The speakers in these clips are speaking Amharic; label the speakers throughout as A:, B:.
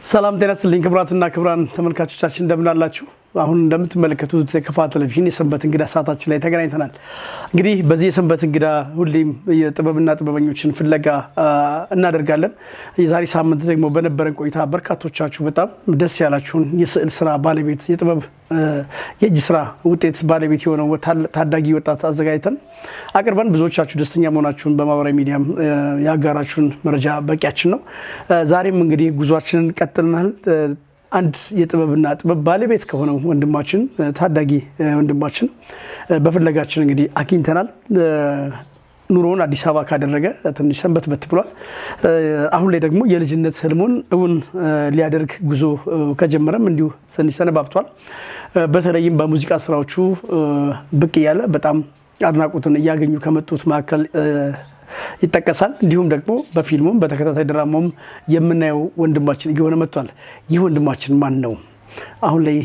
A: ሰላም ጤና ይስጥልኝ ክቡራትና ክቡራን ተመልካቾቻችን እንደምን አላችሁ? አሁን እንደምትመለከቱት ከፋት ቴሌቪዥን የሰንበት እንግዳ ሰዓታችን ላይ ተገናኝተናል። እንግዲህ በዚህ የሰንበት እንግዳ ሁሌም የጥበብና ጥበበኞችን ፍለጋ እናደርጋለን። የዛሬ ሳምንት ደግሞ በነበረን ቆይታ በርካቶቻችሁ በጣም ደስ ያላችሁን የስዕል ስራ ባለቤት የጥበብ የእጅ ስራ ውጤት ባለቤት የሆነው ታዳጊ ወጣት አዘጋጅተን አቅርበን ብዙዎቻችሁ ደስተኛ መሆናችሁን በማህበራዊ ሚዲያም ያጋራችሁን መረጃ በቂያችን ነው። ዛሬም እንግዲህ ጉዟችንን ቀጥለናል። አንድ የጥበብና ጥበብ ባለቤት ከሆነው ወንድማችን ታዳጊ ወንድማችን በፍለጋችን እንግዲህ አግኝተናል። ኑሮውን አዲስ አበባ ካደረገ ትንሽ ሰንበት ብሏል። አሁን ላይ ደግሞ የልጅነት ህልሙን እውን ሊያደርግ ጉዞ ከጀመረም እንዲሁ ትንሽ ሰነባብቷል። በተለይም በሙዚቃ ስራዎቹ ብቅ እያለ በጣም አድናቆትን እያገኙ ከመጡት መካከል ይጠቀሳል። እንዲሁም ደግሞ በፊልሙም በተከታታይ ድራማውም የምናየው ወንድማችን እየሆነ መጥቷል። ይህ ወንድማችን ማን ነው? አሁን ላይ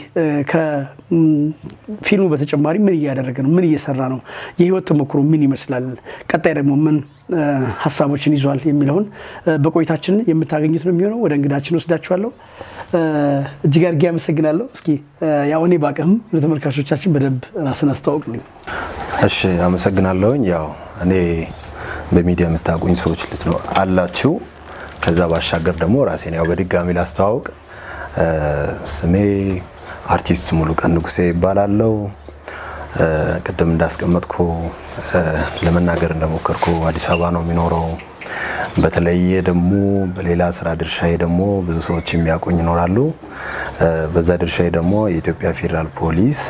A: ከፊልሙ በተጨማሪ ምን እያደረገ ነው? ምን እየሰራ ነው? የህይወት ተሞክሮ ምን ይመስላል? ቀጣይ ደግሞ ምን ሀሳቦችን ይዟል የሚለውን በቆይታችን የምታገኙት ነው የሚሆነው። ወደ እንግዳችን ወስዳችኋለሁ። እጅግ አድርጌ አመሰግናለሁ። እስኪ ያው እኔ ባቀም ለተመልካቾቻችን በደንብ ራስን አስተዋውቅልኝ።
B: እሺ፣ አመሰግናለሁኝ። ያው እኔ በሚዲያ የምታውቁኝ ሰዎች አላችሁ። ከዛ ባሻገር ደግሞ ራሴን ያው በድጋሚ ላስተዋውቅ። ስሜ አርቲስት ሙሉቀን ንጉሴ ይባላለው። ቅድም እንዳስቀመጥኩ ለመናገር እንደሞከርኩ አዲስ አበባ ነው የሚኖረው። በተለየ ደግሞ በሌላ ስራ ድርሻዬ ደግሞ ብዙ ሰዎች የሚያውቁኝ ይኖራሉ። በዛ ድርሻዬ ደግሞ የኢትዮጵያ ፌዴራል ፖሊስ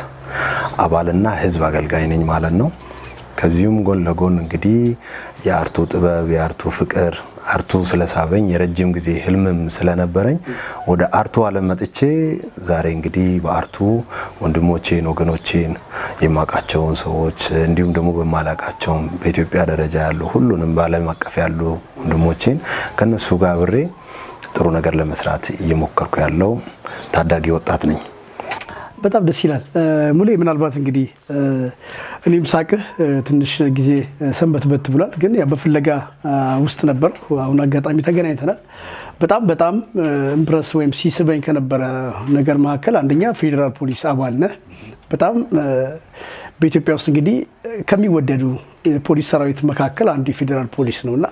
B: አባልና ህዝብ አገልጋይ ነኝ ማለት ነው። ከዚሁም ጎን ለጎን እንግዲህ የአርቱ ጥበብ የአርቱ ፍቅር አርቱ ስለሳበኝ የረጅም ጊዜ ህልምም ስለነበረኝ ወደ አርቱ ዓለም መጥቼ ዛሬ እንግዲህ በአርቱ ወንድሞቼን ወገኖቼን የማውቃቸውን ሰዎች እንዲሁም ደግሞ በማላውቃቸውም በኢትዮጵያ ደረጃ ያሉ ሁሉንም በዓለም አቀፍ ያሉ ወንድሞቼን ከነሱ ጋር አብሬ ጥሩ ነገር ለመስራት እየሞከርኩ ያለው ታዳጊ ወጣት ነኝ።
A: በጣም ደስ ይላል። ሙሌ ምናልባት እንግዲህ እኔም ሳቅህ ትንሽ ጊዜ ሰንበት ብሏል፣ ግን ያ በፍለጋ ውስጥ ነበር። አሁን አጋጣሚ ተገናኝተናል። በጣም ኢምፕረስ ወይም ሲስበኝ ከነበረ ነገር መካከል አንደኛ ፌዴራል ፖሊስ አባል ነህ። በጣም በኢትዮጵያ ውስጥ እንግዲህ ከሚወደዱ የፖሊስ ሰራዊት መካከል አንዱ የፌዴራል ፖሊስ ነውና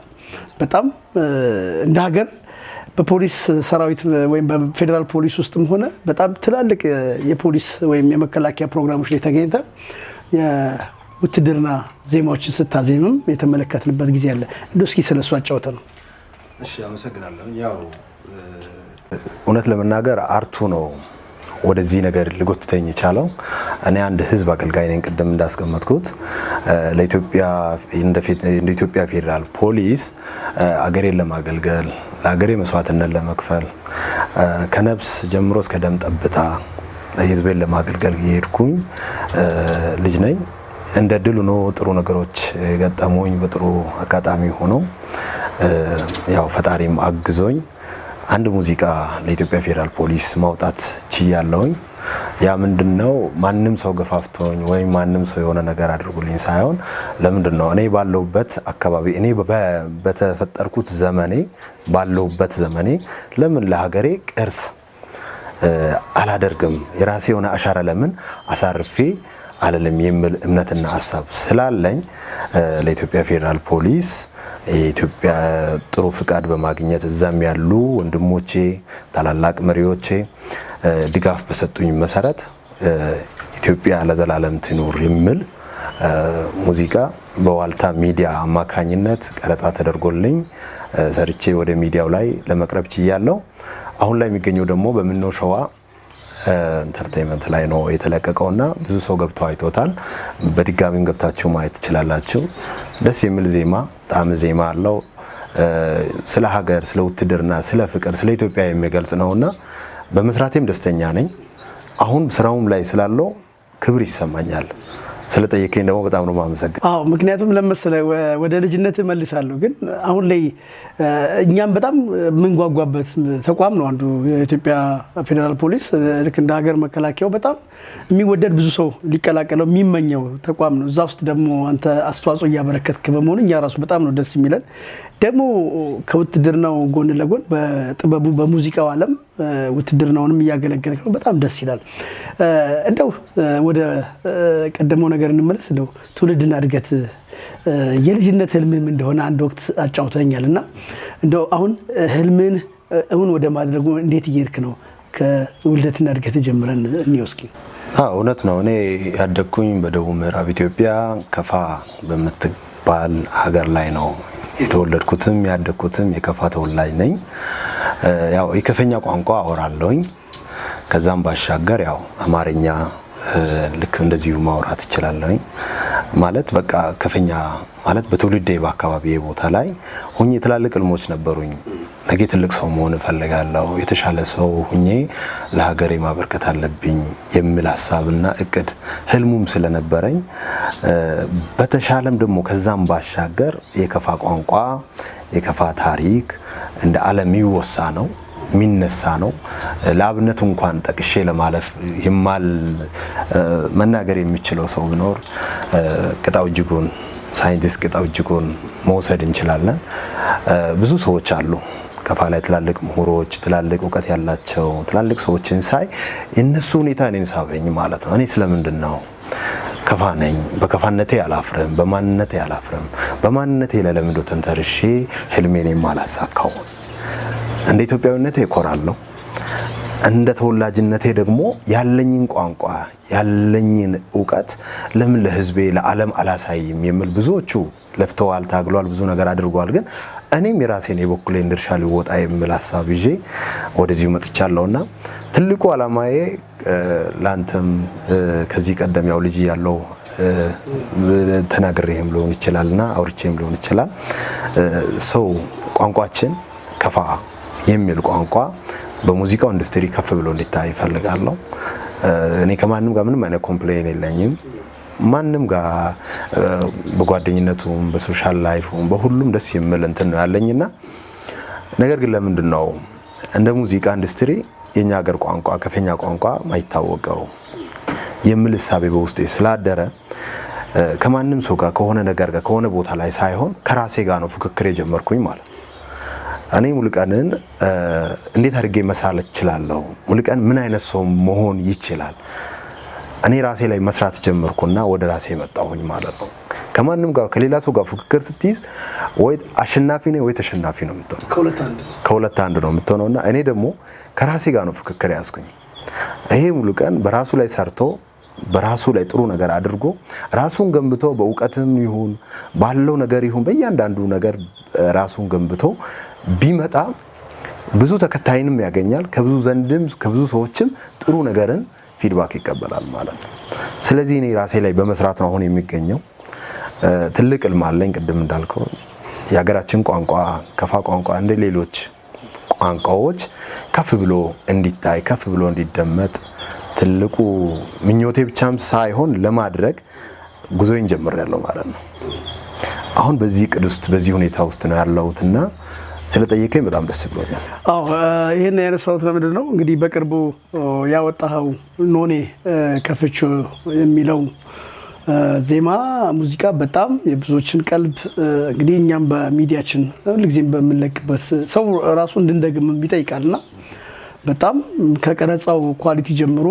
A: በጣም እንደ ሀገር በፖሊስ ሰራዊት ወይም በፌዴራል ፖሊስ ውስጥም ሆነ በጣም ትላልቅ የፖሊስ ወይም የመከላከያ ፕሮግራሞች ላይ ተገኝተ የውትድርና ዜማዎችን ስታዜምም የተመለከትንበት ጊዜ አለ። እንደው እስኪ ስለሱ አጫውተ ነው።
B: እሺ፣ አመሰግናለሁ። ያው እውነት ለመናገር አርቱ ነው ወደዚህ ነገር ልጎትተኝ የቻለው። እኔ አንድ ህዝብ አገልጋይ ነኝ። ቅድም እንዳስቀመጥኩት ለኢትዮጵያ እንደ ኢትዮጵያ ፌዴራል ፖሊስ አገሬን ለማገልገል ለሀገሬ መስዋዕትነት ለመክፈል ከነፍስ ጀምሮ እስከ ደም ጠብታ ለህዝቤን ለማገልገል የሄድኩኝ ልጅ ነኝ። እንደ ድል ሆኖ ጥሩ ነገሮች ገጠሙኝ። በጥሩ አጋጣሚ ሆኖ ያው ፈጣሪም አግዞኝ አንድ ሙዚቃ ለኢትዮጵያ ፌዴራል ፖሊስ ማውጣት ችያለሁኝ። ያ ምንድነው ማንም ሰው ገፋፍቶኝ ወይ ማንም ሰው የሆነ ነገር አድርጉልኝ ሳይሆን ለምንድነው እኔ ባለውበት አካባቢ እኔ በተፈጠርኩት ዘመኔ ባለውበት ዘመኔ ለምን ለሀገሬ ቅርስ አላደርግም የራሴ የሆነ አሻራ ለምን አሳርፌ አለለም የሚል እምነትና ሐሳብ ስላለኝ ለኢትዮጵያ ፌዴራል ፖሊስ የኢትዮጵያ ጥሩ ፍቃድ በማግኘት እዛም ያሉ ወንድሞቼ ታላላቅ መሪዎቼ ድጋፍ በሰጡኝ መሰረት ኢትዮጵያ ለዘላለም ትኑር የሚል ሙዚቃ በዋልታ ሚዲያ አማካኝነት ቀረጻ ተደርጎልኝ ሰርቼ ወደ ሚዲያው ላይ ለመቅረብ ችያለሁ። አሁን ላይ የሚገኘው ደግሞ በምነው ሸዋ ኢንተርቴይንመንት ላይ ነው የተለቀቀውና ብዙ ሰው ገብተው አይቶታል። በድጋሚም ገብታችሁ ማየት ትችላላችሁ። ደስ የሚል ዜማ ጣዕም ዜማ አለው። ስለ ሀገር፣ ስለ ውትድርና፣ ስለ ፍቅር፣ ስለ ኢትዮጵያ የሚገልጽ ነውና በመስራቴም ደስተኛ ነኝ። አሁን ስራውም ላይ ስላለው ክብር ይሰማኛል። ስለጠየቀኝ ደግሞ በጣም ነው ማመሰግን።
A: አዎ፣ ምክንያቱም ለምሳሌ ወደ ልጅነት መልሳለሁ፣ ግን አሁን ላይ እኛም በጣም የምንጓጓበት ተቋም ነው አንዱ የኢትዮጵያ ፌዴራል ፖሊስ። ልክ እንደ ሀገር መከላከያው በጣም የሚወደድ ብዙ ሰው ሊቀላቀለው የሚመኘው ተቋም ነው። እዛ ውስጥ ደግሞ አንተ አስተዋጽኦ እያበረከትክ በመሆኑ እኛ ራሱ በጣም ነው ደስ የሚለን። ደግሞ ከውትድርናው ጎን ለጎን በጥበቡ በሙዚቃው ዓለም ውትድርናውንም እያገለገለ ነው። በጣም ደስ ይላል። እንደው ወደ ቀደመው ነገር እንመለስ። እንደው ትውልድና እድገት የልጅነት ህልምም እንደሆነ አንድ ወቅት አጫውተኛልና እንደው አሁን ህልምን እውን ወደ ማድረጉ እንዴት እየሄድክ ነው? ከውልደትና እድገት ጀምረን እንወስኪ።
B: እውነት ነው። እኔ ያደግኩኝ በደቡብ ምዕራብ ኢትዮጵያ ከፋ በምትባል ሀገር ላይ ነው የተወለድኩትም ያደግኩትም። የከፋ ተወላጅ ነኝ። ያው የከፈኛ ቋንቋ አወራለሁኝ። ከዛም ባሻገር ያው አማርኛ ልክ እንደዚሁ ማውራት እችላለሁኝ። ማለት በቃ ከፈኛ ማለት በትውልዴ በአካባቢ ቦታ ላይ ሁኜ ትላልቅ ህልሞች ነበሩኝ። ነገ ትልቅ ሰው መሆን እፈልጋለሁ፣ የተሻለ ሰው ሁኜ ለሀገሬ ማበርከት አለብኝ የሚል ሀሳብና እቅድ ህልሙም ስለነበረኝ በተሻለም ደግሞ ከዛም ባሻገር የከፋ ቋንቋ የከፋ ታሪክ እንደ ዓለም የሚወሳ ነው የሚነሳ ነው። ለአብነት እንኳን ጠቅሼ ለማለፍ ይማል መናገር የሚችለው ሰው ቢኖር ቅጣው እጅጉን ሳይንቲስት ቅጣው እጅጉን መውሰድ እንችላለን። ብዙ ሰዎች አሉ ከፋ ላይ ትላልቅ ምሁሮች፣ ትላልቅ እውቀት ያላቸው ትላልቅ ሰዎችን ሳይ የነሱ ሁኔታ እኔን ሳበኝ ማለት ነው። እኔ ስለምንድን ነው ከፋ ነኝ፣ በከፋነቴ አላፍርም፣ በማንነቴ አላፍርም፣ በማንነቴ ለለምዶ ተንተርሼ ህልሜን የማላሳካው እንደ ኢትዮጵያዊነቴ እኮራለሁ። እንደ ተወላጅነቴ ደግሞ ያለኝን ቋንቋ ያለኝን እውቀት ለምን ለህዝቤ ለዓለም አላሳይም የሚል ብዙዎቹ ለፍተዋል፣ ታግሏል፣ ብዙ ነገር አድርጓል። ግን እኔም የራሴን የበኩሌን ድርሻ ሊወጣ የሚል ሀሳብ ይዤ ወደዚሁ መጥቻለሁና ትልቁ ዓላማዬ ላንተም ከዚህ ቀደም ያው ልጅ ያለው ተናግሬም ሊሆን ይችላልና አውርቼም ሊሆን ይችላል ሰው ቋንቋችን ከፋ የሚል ቋንቋ በሙዚቃው ኢንዱስትሪ ከፍ ብሎ እንዲታይ ይፈልጋለሁ። እኔ ከማንም ጋር ምንም አይነት ኮምፕሌን የለኝም። ማንም ጋር በጓደኝነቱም በሶሻል ላይፉም በሁሉም ደስ የሚል እንትን ነው ያለኝና ነገር ግን ለምንድን ነው እንደ ሙዚቃ ኢንዱስትሪ የኛ ሀገር ቋንቋ ከፈኛ ቋንቋ ማይታወቀው የሚል ሐሳብ በውስጤ ስላደረ ከማንም ሰው ጋር ከሆነ ነገር ጋር ከሆነ ቦታ ላይ ሳይሆን ከራሴ ጋር ነው ፉክክር የጀመርኩኝ ማለት ነው። እኔ ሙሉቀንን እንዴት አድርጌ መሳል እችላለሁ? ሙሉቀን ምን አይነት ሰው መሆን ይችላል? እኔ ራሴ ላይ መስራት ጀመርኩና ወደ ራሴ መጣሁኝ ማለት ነው። ከማንም ጋር ከሌላ ሰው ጋር ፉክክር ስትይዝ ወይ አሸናፊ ነህ ወይ ተሸናፊ ነው የምትሆነው። ከሁለት አንድ ነው የምትሆነውና እኔ ደግሞ ከራሴ ጋር ነው ፉክክር ያዝኩኝ። ይሄ ሙሉቀን በራሱ ላይ ሰርቶ በራሱ ላይ ጥሩ ነገር አድርጎ ራሱን ገንብቶ በእውቀትም ይሁን ባለው ነገር ይሁን በእያንዳንዱ ነገር ራሱን ገንብቶ ቢመጣ ብዙ ተከታይንም ያገኛል። ከብዙ ዘንድም ከብዙ ሰዎችም ጥሩ ነገርን ፊድባክ ይቀበላል ማለት ነው። ስለዚህ እኔ ራሴ ላይ በመስራት ነው አሁን የሚገኘው። ትልቅ ህልም አለኝ። ቅድም እንዳልከው የሀገራችን ቋንቋ ከፋ ቋንቋ እንደ ሌሎች ቋንቋዎች ከፍ ብሎ እንዲታይ ከፍ ብሎ እንዲደመጥ ትልቁ ምኞቴ ብቻም ሳይሆን ለማድረግ ጉዞዬን ጀምሬያለሁ ማለት ነው። አሁን በዚህ ቅድ ውስጥ በዚህ ሁኔታ ውስጥ ነው ያለሁትና ስለጠየቀኝ በጣም ደስ ብሎኛል።
A: ይሄን ያነሳሁት ለምንድን ነው እንግዲህ በቅርቡ ያወጣኸው ኖኔ ከፍቾ የሚለው ዜማ ሙዚቃ በጣም የብዙዎችን ቀልብ እንግዲህ እኛም በሚዲያችን ሁልጊዜም በምንለቅበት ሰው ራሱ እንድንደግም ይጠይቃልና በጣም ከቀረጻው ኳሊቲ ጀምሮ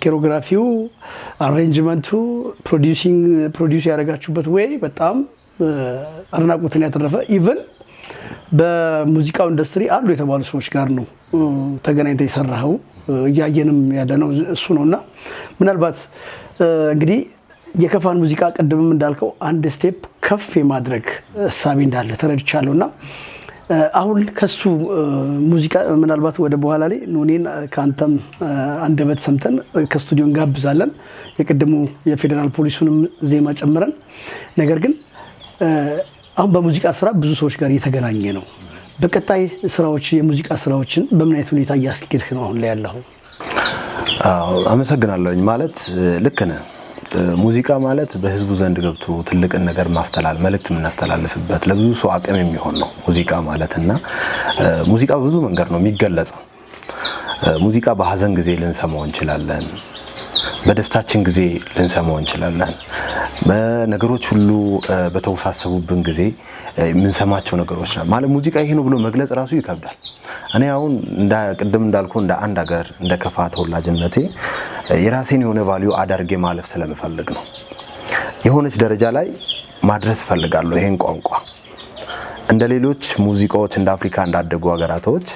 A: ኮሪዮግራፊው፣ አሬንጅመንቱ፣ ፕሮዲዩስ ያደረጋችሁበት ወይ በጣም አድናቆትን ያተረፈ ኢቭን በሙዚቃው ኢንዱስትሪ አሉ የተባሉ ሰዎች ጋር ነው ተገናኝተህ የሰራኸው። እያየንም ያለነው እሱ ነውና ምናልባት እንግዲህ የከፋን ሙዚቃ ቀደምም እንዳልከው አንድ ስቴፕ ከፍ የማድረግ ሐሳብ እንዳለ ተረድቻለሁና አሁን ከሱ ሙዚቃ ምናልባት ወደ በኋላ ላይ ኖኔን ካንተም አንደበት ሰምተን ከስቱዲዮ እንጋብዛለን። የቀደሙ የፌደራል ፖሊሱንም ዜማ ጨምረን ነገር ግን አሁን በሙዚቃ ስራ ብዙ ሰዎች ጋር እየተገናኘ ነው። በቀጣይ ስራዎች የሙዚቃ ስራዎችን በምን አይነት ሁኔታ እያስኬድክ ነው አሁን ላይ ያለው?
B: አመሰግናለሁኝ። ማለት ልክ ነህ። ሙዚቃ ማለት በህዝቡ ዘንድ ገብቶ ትልቅን ነገር መልእክት የምናስተላልፍበት ለብዙ ሰው አቅም የሚሆን ነው ሙዚቃ ማለትና ሙዚቃ በብዙ መንገድ ነው የሚገለጸው። ሙዚቃ በሀዘን ጊዜ ልንሰማው እንችላለን። በደስታችን ጊዜ ልንሰማው እንችላለን። በነገሮች ሁሉ በተወሳሰቡብን ጊዜ የምንሰማቸው ነገሮች ነው ማለት ሙዚቃ ይሄ ነው ብሎ መግለጽ ራሱ ይከብዳል። እኔ አሁን ቅድም እንዳልኩ እንደ አንድ ሀገር እንደ ከፋ ተወላጅነቴ የራሴን የሆነ ቫልዩ አዳርጌ ማለፍ ስለምፈልግ ነው። የሆነች ደረጃ ላይ ማድረስ እፈልጋለሁ። ይሄን ቋንቋ እንደ ሌሎች ሙዚቃዎች እንደ አፍሪካ እንዳደጉ ሀገራቶች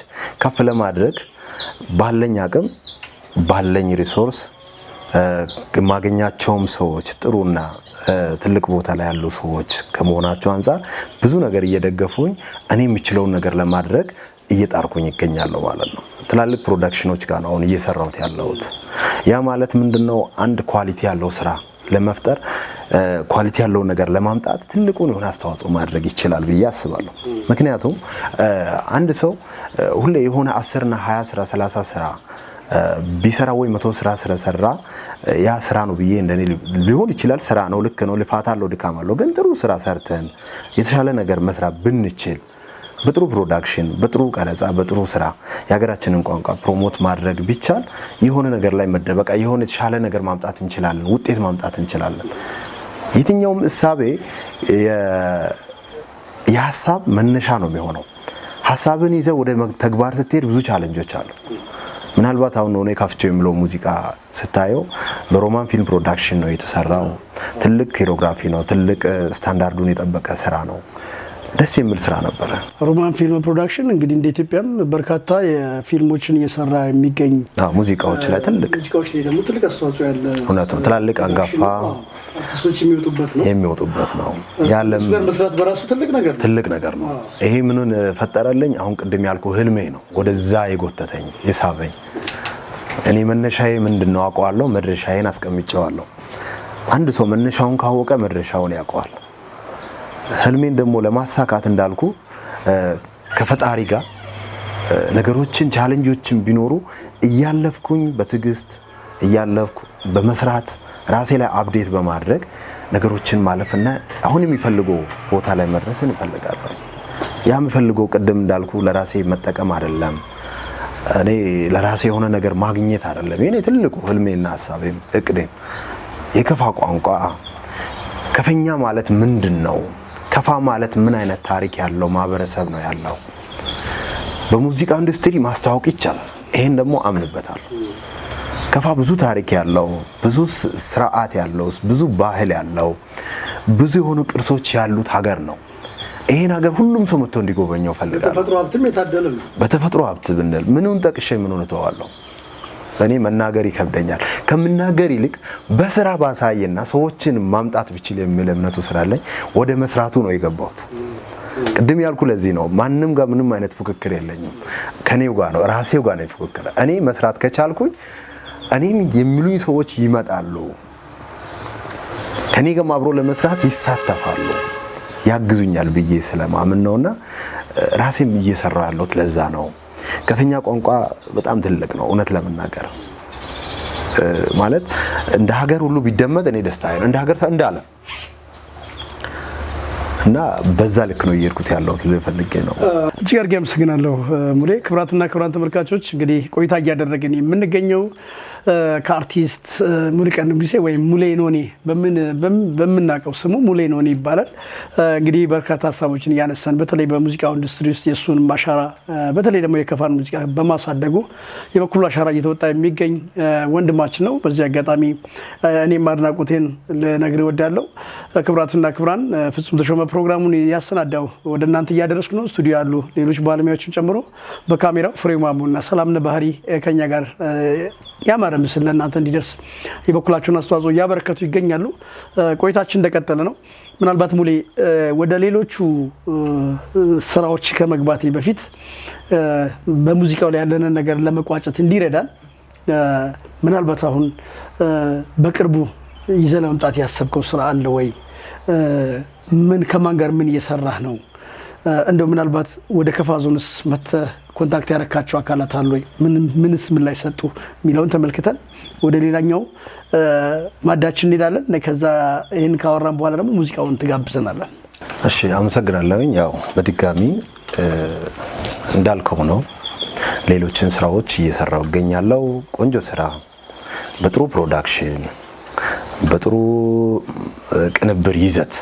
B: ከፍ ለማድረግ ባለኝ አቅም ባለኝ ሪሶርስ ማገኛቸውም ሰዎች ጥሩና ትልቅ ቦታ ላይ ያሉ ሰዎች ከመሆናቸው አንፃር ብዙ ነገር እየደገፉኝ እኔ የምችለውን ነገር ለማድረግ እየጣርኩኝ ይገኛለሁ ማለት ነው። ትላልቅ ፕሮዳክሽኖች ጋር ነው አሁን እየሰራሁት ያለሁት። ያ ማለት ምንድነው? አንድ ኳሊቲ ያለው ስራ ለመፍጠር ኳሊቲ ያለው ነገር ለማምጣት ትልቁን የሆነ አስተዋጽኦ ማድረግ ይችላል ብዬ አስባለሁ። ምክንያቱም አንድ ሰው ሁሌ የሆነ 10 እና 20 ስራ 30 ስራ ቢሰራ ወይ 100 ስራ ስለሰራ ያ ስራ ነው ብዬ እንደኔ ሊሆን ይችላል። ስራ ነው፣ ልክ ነው፣ ልፋት አለው፣ ድካም አለው። ግን ጥሩ ስራ ሰርተን የተሻለ ነገር መስራት ብንችል በጥሩ ፕሮዳክሽን፣ በጥሩ ቀረጻ፣ በጥሩ ስራ የሀገራችንን ቋንቋ ፕሮሞት ማድረግ ቢቻል የሆነ ነገር ላይ መደበቃ የሆነ የተሻለ ነገር ማምጣት እንችላለን፣ ውጤት ማምጣት እንችላለን። የትኛውም እሳቤ የሀሳብ መነሻ ነው የሚሆነው። ሀሳብን ይዘህ ወደ ተግባር ስትሄድ ብዙ ቻሌንጆች አሉ። ምናልባት አሁን ነው ካፍቼው የሚለው ሙዚቃ ስታየው በሮማን ፊልም ፕሮዳክሽን ነው የተሰራው። ትልቅ ኮሪዮግራፊ ነው፣ ትልቅ ስታንዳርዱን የጠበቀ ስራ ነው። ደስ የሚል ስራ ነበረ።
A: ሮማን ፊልም ፕሮዳክሽን እንግዲህ እንደ ኢትዮጵያም በርካታ የፊልሞችን እየሰራ የሚገኝ
B: ሙዚቃዎች ላይ
A: ደግሞ ትልቅ አስተዋጽኦ ያለ
B: እውነት ነው። ትላልቅ አንጋፋ
A: አርቲስቶች
B: የሚወጡበት ነው። ያለም
A: መስራት በራሱ ትልቅ ነገር ነው።
B: ይሄ ምኑን ፈጠረልኝ? አሁን ቅድም ያልኩ ህልሜ ነው ወደዛ የጎተተኝ የሳበኝ። እኔ መነሻዬ ምንድነው አውቀዋለሁ፣ መድረሻዬን አስቀምጬዋለሁ። አንድ ሰው መነሻውን ካወቀ መድረሻውን ያውቀዋል። ህልሜን ደግሞ ለማሳካት እንዳልኩ ከፈጣሪ ጋር ነገሮችን ቻሌንጆችን ቢኖሩ እያለፍኩኝ በትዕግስት እያለፍኩ በመስራት ራሴ ላይ አፕዴት በማድረግ ነገሮችን ማለፍና አሁን የሚፈልገው ቦታ ላይ መድረስን እፈልጋለሁ። ያ የምፈልገው ቅድም እንዳልኩ ለራሴ መጠቀም አይደለም፣ እኔ ለራሴ የሆነ ነገር ማግኘት አይደለም። የኔ ትልቁ ህልሜና ሐሳቤም እቅዴም የከፋ ቋንቋ ከፈኛ ማለት ምንድነው? ከፋ ማለት ምን አይነት ታሪክ ያለው ማህበረሰብ ነው ያለው? በሙዚቃ ኢንዱስትሪ ማስተዋወቅ ይቻላል። ይሄን ደግሞ አምንበታለሁ። ከፋ ብዙ ታሪክ ያለው፣ ብዙ ስርዓት ያለው፣ ብዙ ባህል ያለው፣ ብዙ የሆኑ ቅርሶች ያሉት ሀገር ነው። ይሄን ሀገር ሁሉም ሰው መጥቶ እንዲጎበኘው ፈልጋለሁ።
A: በተፈጥሮ ሀብትም የታደለ ነው።
B: በተፈጥሮ ሀብት ብንል ምኑን ጠቅሼ ምኑን እተዋለሁ? እኔ መናገር ይከብደኛል። ከምናገር ይልቅ በስራ ባሳየና ሰዎችን ማምጣት ብችል የሚል እምነቱ ስላለኝ ወደ መስራቱ ነው የገባሁት። ቅድም ያልኩ ለዚህ ነው። ማንም ጋር ምንም አይነት ፉክክር የለኝም። ከኔው ጋር ነው፣ ራሴው ጋር ነው ፉክክር። እኔ መስራት ከቻልኩኝ እኔን የሚሉኝ ሰዎች ይመጣሉ፣ ከኔ ጋር አብሮ ለመስራት ይሳተፋሉ፣ ያግዙኛል ብዬ ስለማምን ነውና ራሴን እየሰራው ያለሁት ለዛ ነው። ከፈኛ ቋንቋ በጣም ትልቅ ነው። እውነት ለመናገር ማለት እንደ ሀገር ሁሉ ቢደመጥ እኔ ደስታዬ ነው። እንደ ሀገር እንዳለ እና በዛ ልክ ነው እየሄድኩት ያለሁት ልፈልጌ ነው።
A: እጅግ አድርጌ አመሰግናለሁ ሙሌ። ክቡራትና ክቡራን ተመልካቾች እንግዲህ ቆይታ እያደረግን የምንገኘው ከአርቲስት ሙሉቀን ንጉሴ ወይም ሙሌ ኖኒ በምናውቀው ስሙ ሙሌ ኖኒ ይባላል። እንግዲህ በርካታ ሀሳቦችን እያነሳን በተለይ በሙዚቃው ኢንዱስትሪ ውስጥ የእሱን አሻራ በተለይ ደግሞ የከፋን ሙዚቃ በማሳደጉ የበኩሉ አሻራ እየተወጣ የሚገኝ ወንድማችን ነው። በዚህ አጋጣሚ እኔም አድናቆቴን ልነግር እወዳለሁ። ክቡራትና ክቡራን ፍጹም ተሾመ ፕሮግራሙን ያሰናዳው ወደ እናንተ እያደረስኩ ነው። ስቱዲዮ ያሉ ሌሎች ባለሙያዎችን ጨምሮ በካሜራው ፍሬው ማሙና ሰላምነ ባህሪ ከኛ ጋር ያማረ ምስል ለእናንተ እንዲደርስ የበኩላቸውን አስተዋጽኦ እያበረከቱ ይገኛሉ። ቆይታችን እንደቀጠለ ነው። ምናልባት ሙሌ ወደ ሌሎቹ ስራዎች ከመግባቴ በፊት በሙዚቃው ላይ ያለንን ነገር ለመቋጨት እንዲረዳን ምናልባት አሁን በቅርቡ ይዘህ ለመምጣት ያሰብከው ስራ አለ ወይ? ምን ከማን ጋር ምን እየሰራህ ነው? እንደው ምናልባት ወደ ከፋ ዞንስ መጥተህ ኮንታክት ያረካቸው አካላት አሉ ወይ? ምንስ ምን ላይ ሰጡ የሚለውን ተመልክተን ወደ ሌላኛው ማዳችን እንሄዳለን። ከዛ ይሄን ካወራን በኋላ ደግሞ ሙዚቃውን ትጋብዘናለን።
B: እሺ፣ አመሰግናለሁኝ። ያው በድጋሚ እንዳልከው ነው ሌሎችን ስራዎች እየሰራው እገኛለሁ። ቆንጆ ስራ በጥሩ ፕሮዳክሽን በጥሩ ቅንብር ይዘት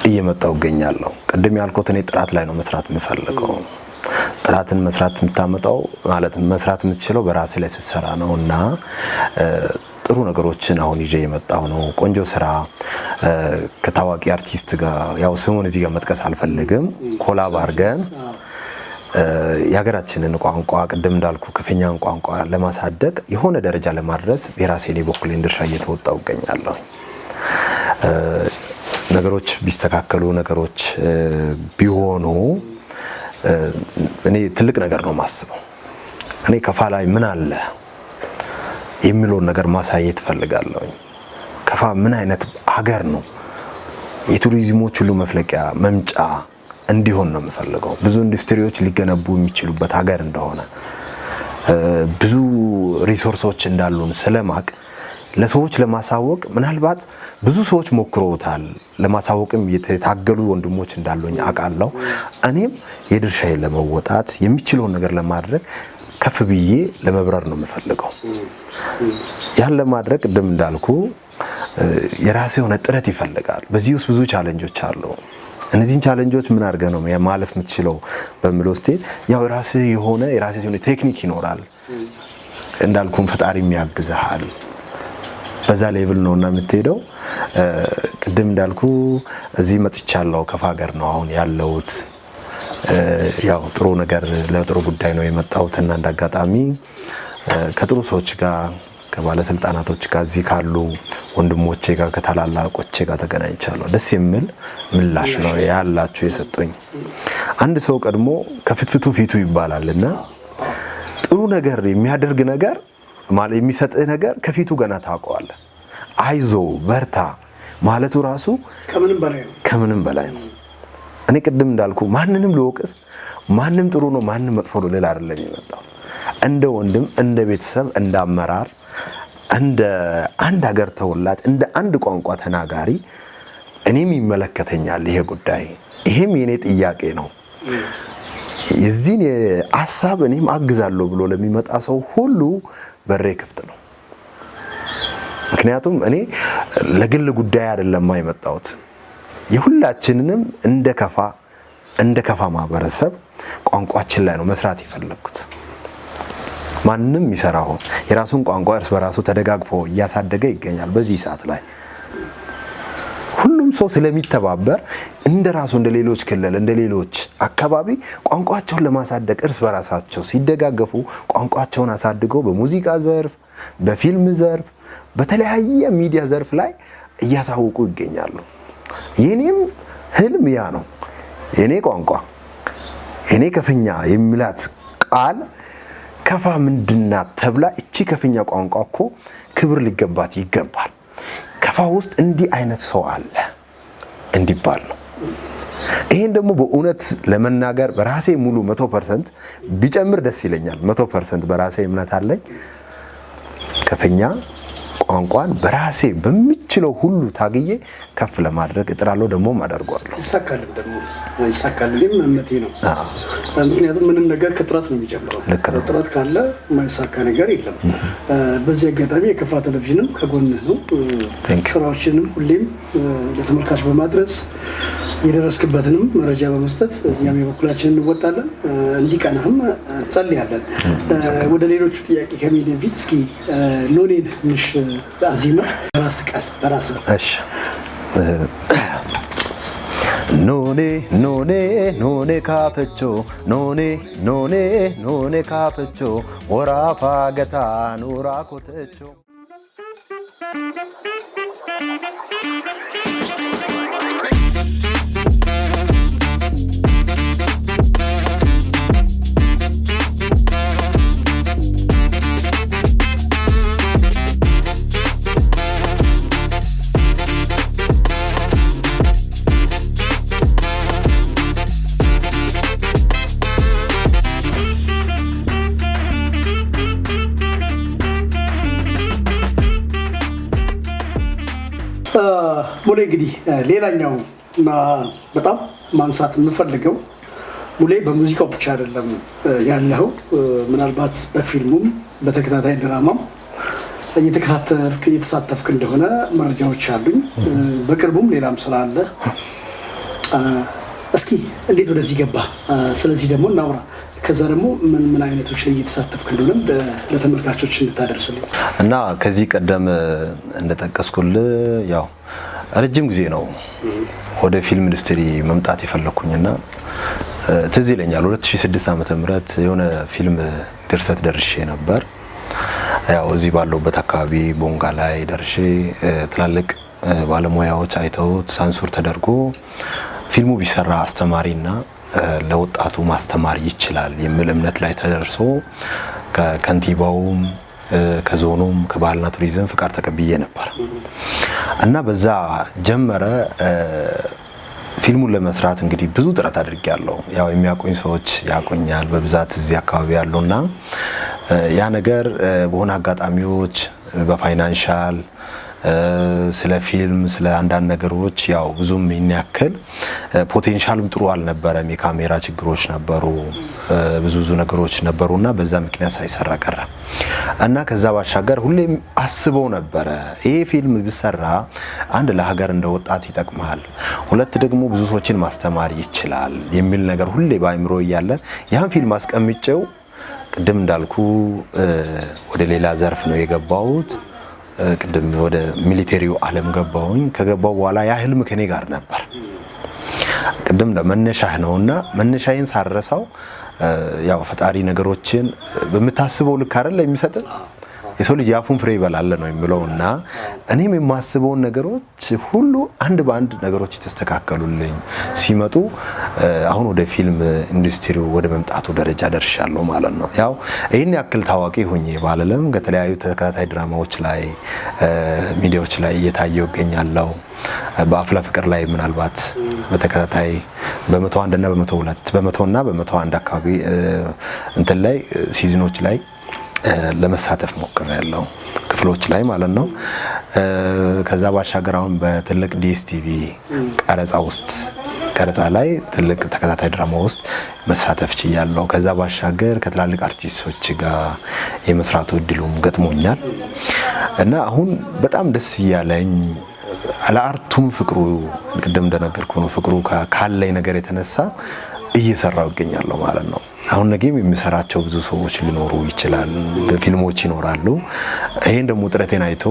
B: እየመጣው እገኛለሁ። ቅድም ያልኩት እኔ ጥራት ላይ ነው መስራት የምፈልገው። ጥራትን መስራት የምታመጣው ማለት መስራት የምትችለው በራስ ላይ ስትሰራ ነውና ጥሩ ነገሮችን አሁን ይዤ የመጣው ነው። ቆንጆ ስራ ከታዋቂ አርቲስት ጋር ያው ስሙን እዚህ ጋር መጥቀስ አልፈልግም ኮላብ አድርገን የሀገራችንን ቋንቋ ቅድም እንዳልኩ ከፍኛን ቋንቋ ለማሳደግ የሆነ ደረጃ ለማድረስ የራሴን የበኩሌን ድርሻ እየተወጣው እገኛለሁ። ነገሮች ቢስተካከሉ ነገሮች ቢሆኑ እኔ ትልቅ ነገር ነው ማስበው። እኔ ከፋ ላይ ምን አለ የሚለውን ነገር ማሳየት ፈልጋለሁ። ከፋ ምን አይነት ሀገር ነው የቱሪዝሞች ሁሉ መፍለቂያ መምጫ እንዲሆን ነው የምፈልገው። ብዙ ኢንዱስትሪዎች ሊገነቡ የሚችሉበት ሀገር እንደሆነ ብዙ ሪሶርሶች እንዳሉን ስለማቅ ለሰዎች ለማሳወቅ ምናልባት ብዙ ሰዎች ሞክረውታል። ለማሳወቅም የታገሉ ወንድሞች እንዳሉኝ አውቃለሁ። እኔም የድርሻዬን ለመወጣት የሚችለውን ነገር ለማድረግ ከፍ ብዬ ለመብረር ነው የምፈልገው። ያን ለማድረግ ቅድም እንዳልኩ የራሴ የሆነ ጥረት ይፈልጋል። በዚህ ውስጥ ብዙ ቻሌንጆች አሉ። እነዚህን ቻሌንጆች ምን አድርገህ ነው ማለፍ የምትችለው በሚለው ስቴት ያው የራስህ የሆነ ቴክኒክ ይኖራል። እንዳልኩም ፈጣሪም ያግዝሃል። በዛ ሌቭል ነውና የምትሄደው። ቅድም እንዳልኩ እዚህ መጥቻለሁ። ከፋ ሀገር ነው አሁን ያለሁት። ያው ጥሩ ነገር ለጥሩ ጉዳይ ነው የመጣሁትና እንዳጋጣሚ ከጥሩ ሰዎች ጋር ከባለስልጣናቶች ጋር እዚህ ካሉ ወንድሞቼ ጋር ከታላላቆቼ ጋር ተገናኝቻለሁ። ደስ የሚል ምላሽ ነው ያላችሁ የሰጡኝ። አንድ ሰው ቀድሞ ከፍትፍቱ ፊቱ ይባላልና ጥሩ ነገር የሚያደርግ ነገር ማለት የሚሰጥህ ነገር ከፊቱ ገና ታውቀዋለህ። አይዞ በርታ ማለቱ ራሱ ከምንም በላይ ነው። እኔ ቅድም እንዳልኩ ማንንም ልወቅስ ማንም ጥሩ ነው ማንም መጥፎ ነው ልል አይደለም የመጣው። እንደ ወንድም እንደ ቤተሰብ እንደ አመራር እንደ አንድ ሀገር ተወላጅ እንደ አንድ ቋንቋ ተናጋሪ እኔም ይመለከተኛል ይሄ ጉዳይ። ይሄም የኔ ጥያቄ ነው። የዚህን ሐሳብ እኔም አግዛለሁ ብሎ ለሚመጣ ሰው ሁሉ በሬ ክፍት ነው። ምክንያቱም እኔ ለግል ጉዳይ አይደለም የመጣሁት። የሁላችንንም እንደ ከፋ ማህበረሰብ ቋንቋችን ላይ ነው መስራት የፈለኩት። ማንንም ይሰራው የራሱን ቋንቋ እርስ በራሱ ተደጋግፎ እያሳደገ ይገኛል። በዚህ ሰዓት ላይ ሁሉም ሰው ስለሚተባበር እንደራሱ እንደ ሌሎች ክልል እንደ ሌሎች አካባቢ ቋንቋቸውን ለማሳደግ እርስ በራሳቸው ሲደጋገፉ ቋንቋቸውን አሳድገው በሙዚቃ ዘርፍ፣ በፊልም ዘርፍ፣ በተለያየ ሚዲያ ዘርፍ ላይ እያሳወቁ ይገኛሉ። የኔም ህልም ያ ነው። የኔ ቋንቋ የኔ ከፍኛ የሚላት ቃል ከፋ ምንድናት ተብላ እቺ ከፍኛ ቋንቋ እኮ ክብር ሊገባት ይገባል። ከፋ ውስጥ እንዲህ አይነት ሰው አለ እንዲባል ነው። ይሄን ደግሞ በእውነት ለመናገር በራሴ ሙሉ 100% ቢጨምር ደስ ይለኛል። 100% በራሴ እምነት አለኝ። ከፍኛ ቋንቋን በራሴ በሚችለው ሁሉ ታግዬ ከፍ ለማድረግ እጥራለሁ፣ ደግሞ አደርጋለሁ።
A: ይሳካልም ደግሞ ይሳካልም እምነቴ ነው። ምክንያቱም ምንም ነገር ከጥረት ነው የሚጀምረው። ጥረት ካለ የማይሳካ ነገር የለም። በዚህ አጋጣሚ የከፋ ቴሌቪዥንም ከጎንህ ነው። ስራዎችንም ሁሌም ለተመልካች በማድረስ የደረስክበትንም መረጃ በመስጠት እኛም የበኩላችንን እንወጣለን። እንዲቀናህም ጸልያለን። ወደ ሌሎቹ ጥያቄ ከሚሄድ በፊት እስኪ ኖኔን ትንሽ አዚማ በራስ ቃል በራስ
B: እሺ ኖኔ ኖኔ ኖኔ ካፈቾ ኖኔ ኖኔ ኖኔ ካፈቾ ወራፋ ገታ ኑራ ኮተቾ
A: ሙሌ እንግዲህ ሌላኛው እና በጣም ማንሳት የምፈልገው ሙሌ በሙዚቃው ብቻ አይደለም ያለው። ምናልባት በፊልሙም በተከታታይ ድራማም እየተሳተፍክ እንደሆነ መረጃዎች አሉኝ። በቅርቡም ሌላም ስራ አለ። እስኪ እንዴት ወደዚህ ገባ? ስለዚህ ደግሞ እናውራ። ከዛ ደግሞ ምን አይነቶች ላይ እየተሳተፍክ እንደሆነ ለተመልካቾች እንድታደርስልኝ
B: እና ከዚህ ቀደም እንደጠቀስኩልህ ያው ረጅም ጊዜ ነው ወደ ፊልም ኢንዱስትሪ መምጣት የፈለኩኝና ትዝ ይለኛል 2006 ዓመተ ምህረት የሆነ ፊልም ድርሰት ደርሼ ነበር። ያው እዚህ ባለውበት አካባቢ ቦንጋ ላይ ደርሼ ትላልቅ ባለሙያዎች አይተውት ሳንሱር ተደርጎ ፊልሙ ቢሰራ አስተማሪና ለወጣቱ ማስተማር ይችላል የሚል እምነት ላይ ተደርሶ ከከንቲባውም ከዞኑም ከባህልና ቱሪዝም ፍቃድ ተቀብዬ ነበር እና በዛ ጀመረ። ፊልሙን ለመስራት እንግዲህ ብዙ ጥረት አድርጌያለሁ። ያው የሚያቆኝ ሰዎች ያቆኛል በብዛት እዚህ አካባቢ ያሉና ያ ነገር በሆነ አጋጣሚዎች በፋይናንሻል ስለ ፊልም ስለ አንዳንድ ነገሮች ያው ብዙም የሚያክል ፖቴንሻልም ጥሩ አልነበረም። የካሜራ ችግሮች ነበሩ፣ ብዙ ነገሮች ነበሩና በዛ ምክንያት ሳይሰራ ቀረ እና ከዛ ባሻገር ሁሌም አስበው ነበረ ይሄ ፊልም ቢሰራ አንድ ለሀገር እንደ ወጣት ይጠቅማል፣ ሁለት ደግሞ ብዙ ሰዎችን ማስተማር ይችላል የሚል ነገር ሁሌ በአይምሮ እያለ ያን ፊልም አስቀምጬው ቅድም እንዳልኩ ወደ ሌላ ዘርፍ ነው የገባሁት። ቅድም ወደ ሚሊቴሪው ዓለም ገባሁኝ። ከገባው በኋላ ያ ህልም ከኔ ጋር ነበር። ቅድም ለመነሻህ ነውና መነሻዬን ሳረሳው ያው ፈጣሪ ነገሮችን በመታስበው ልክ አይደል የሚሰጥ የሰው ልጅ ያፉን ፍሬ ይበላል ነው የሚለውና እኔም የማስበውን ነገሮች ሁሉ አንድ በአንድ ነገሮች የተስተካከሉልኝ ሲመጡ አሁን ወደ ፊልም ኢንዱስትሪው ወደ መምጣቱ ደረጃ ደርሻለሁ ማለት ነው። ያው ይሄን ያክል ታዋቂ ሆኜ ባለለም ከተለያዩ ተከታታይ ድራማዎች ላይ ሚዲያዎች ላይ እየታየው እገኛለሁ። በአፍላ ፍቅር ላይ ምናልባት በተከታታይ በ101 እና በ102 እና በ101 አካባቢ እንትን ላይ ሲዝኖች ላይ ለመሳተፍ ሞክሬያለሁ፣ ክፍሎች ላይ ማለት ነው። ከዛ ባሻገር አሁን በትልቅ ዲኤስቲቪ ቀረጻ ላይ ትልቅ ተከታታይ ድራማ ውስጥ መሳተፍ ችያለሁ። ከዛ ባሻገር ከትላልቅ አርቲስቶች ጋር የመስራቱ እድሉም ገጥሞኛል እና አሁን በጣም ደስ እያለኝ ለአርቱም ፍቅሩ ቅድም እንደነገርኩ ነው ፍቅሩ ካለኝ ነገር የተነሳ እየሰራው ይገኛለሁ ማለት ነው። አሁን ነገም የሚሰራቸው ብዙ ሰዎች ሊኖሩ ይችላል፣ ፊልሞች ይኖራሉ። ይሄን ደግሞ ጥረቴን አይቶ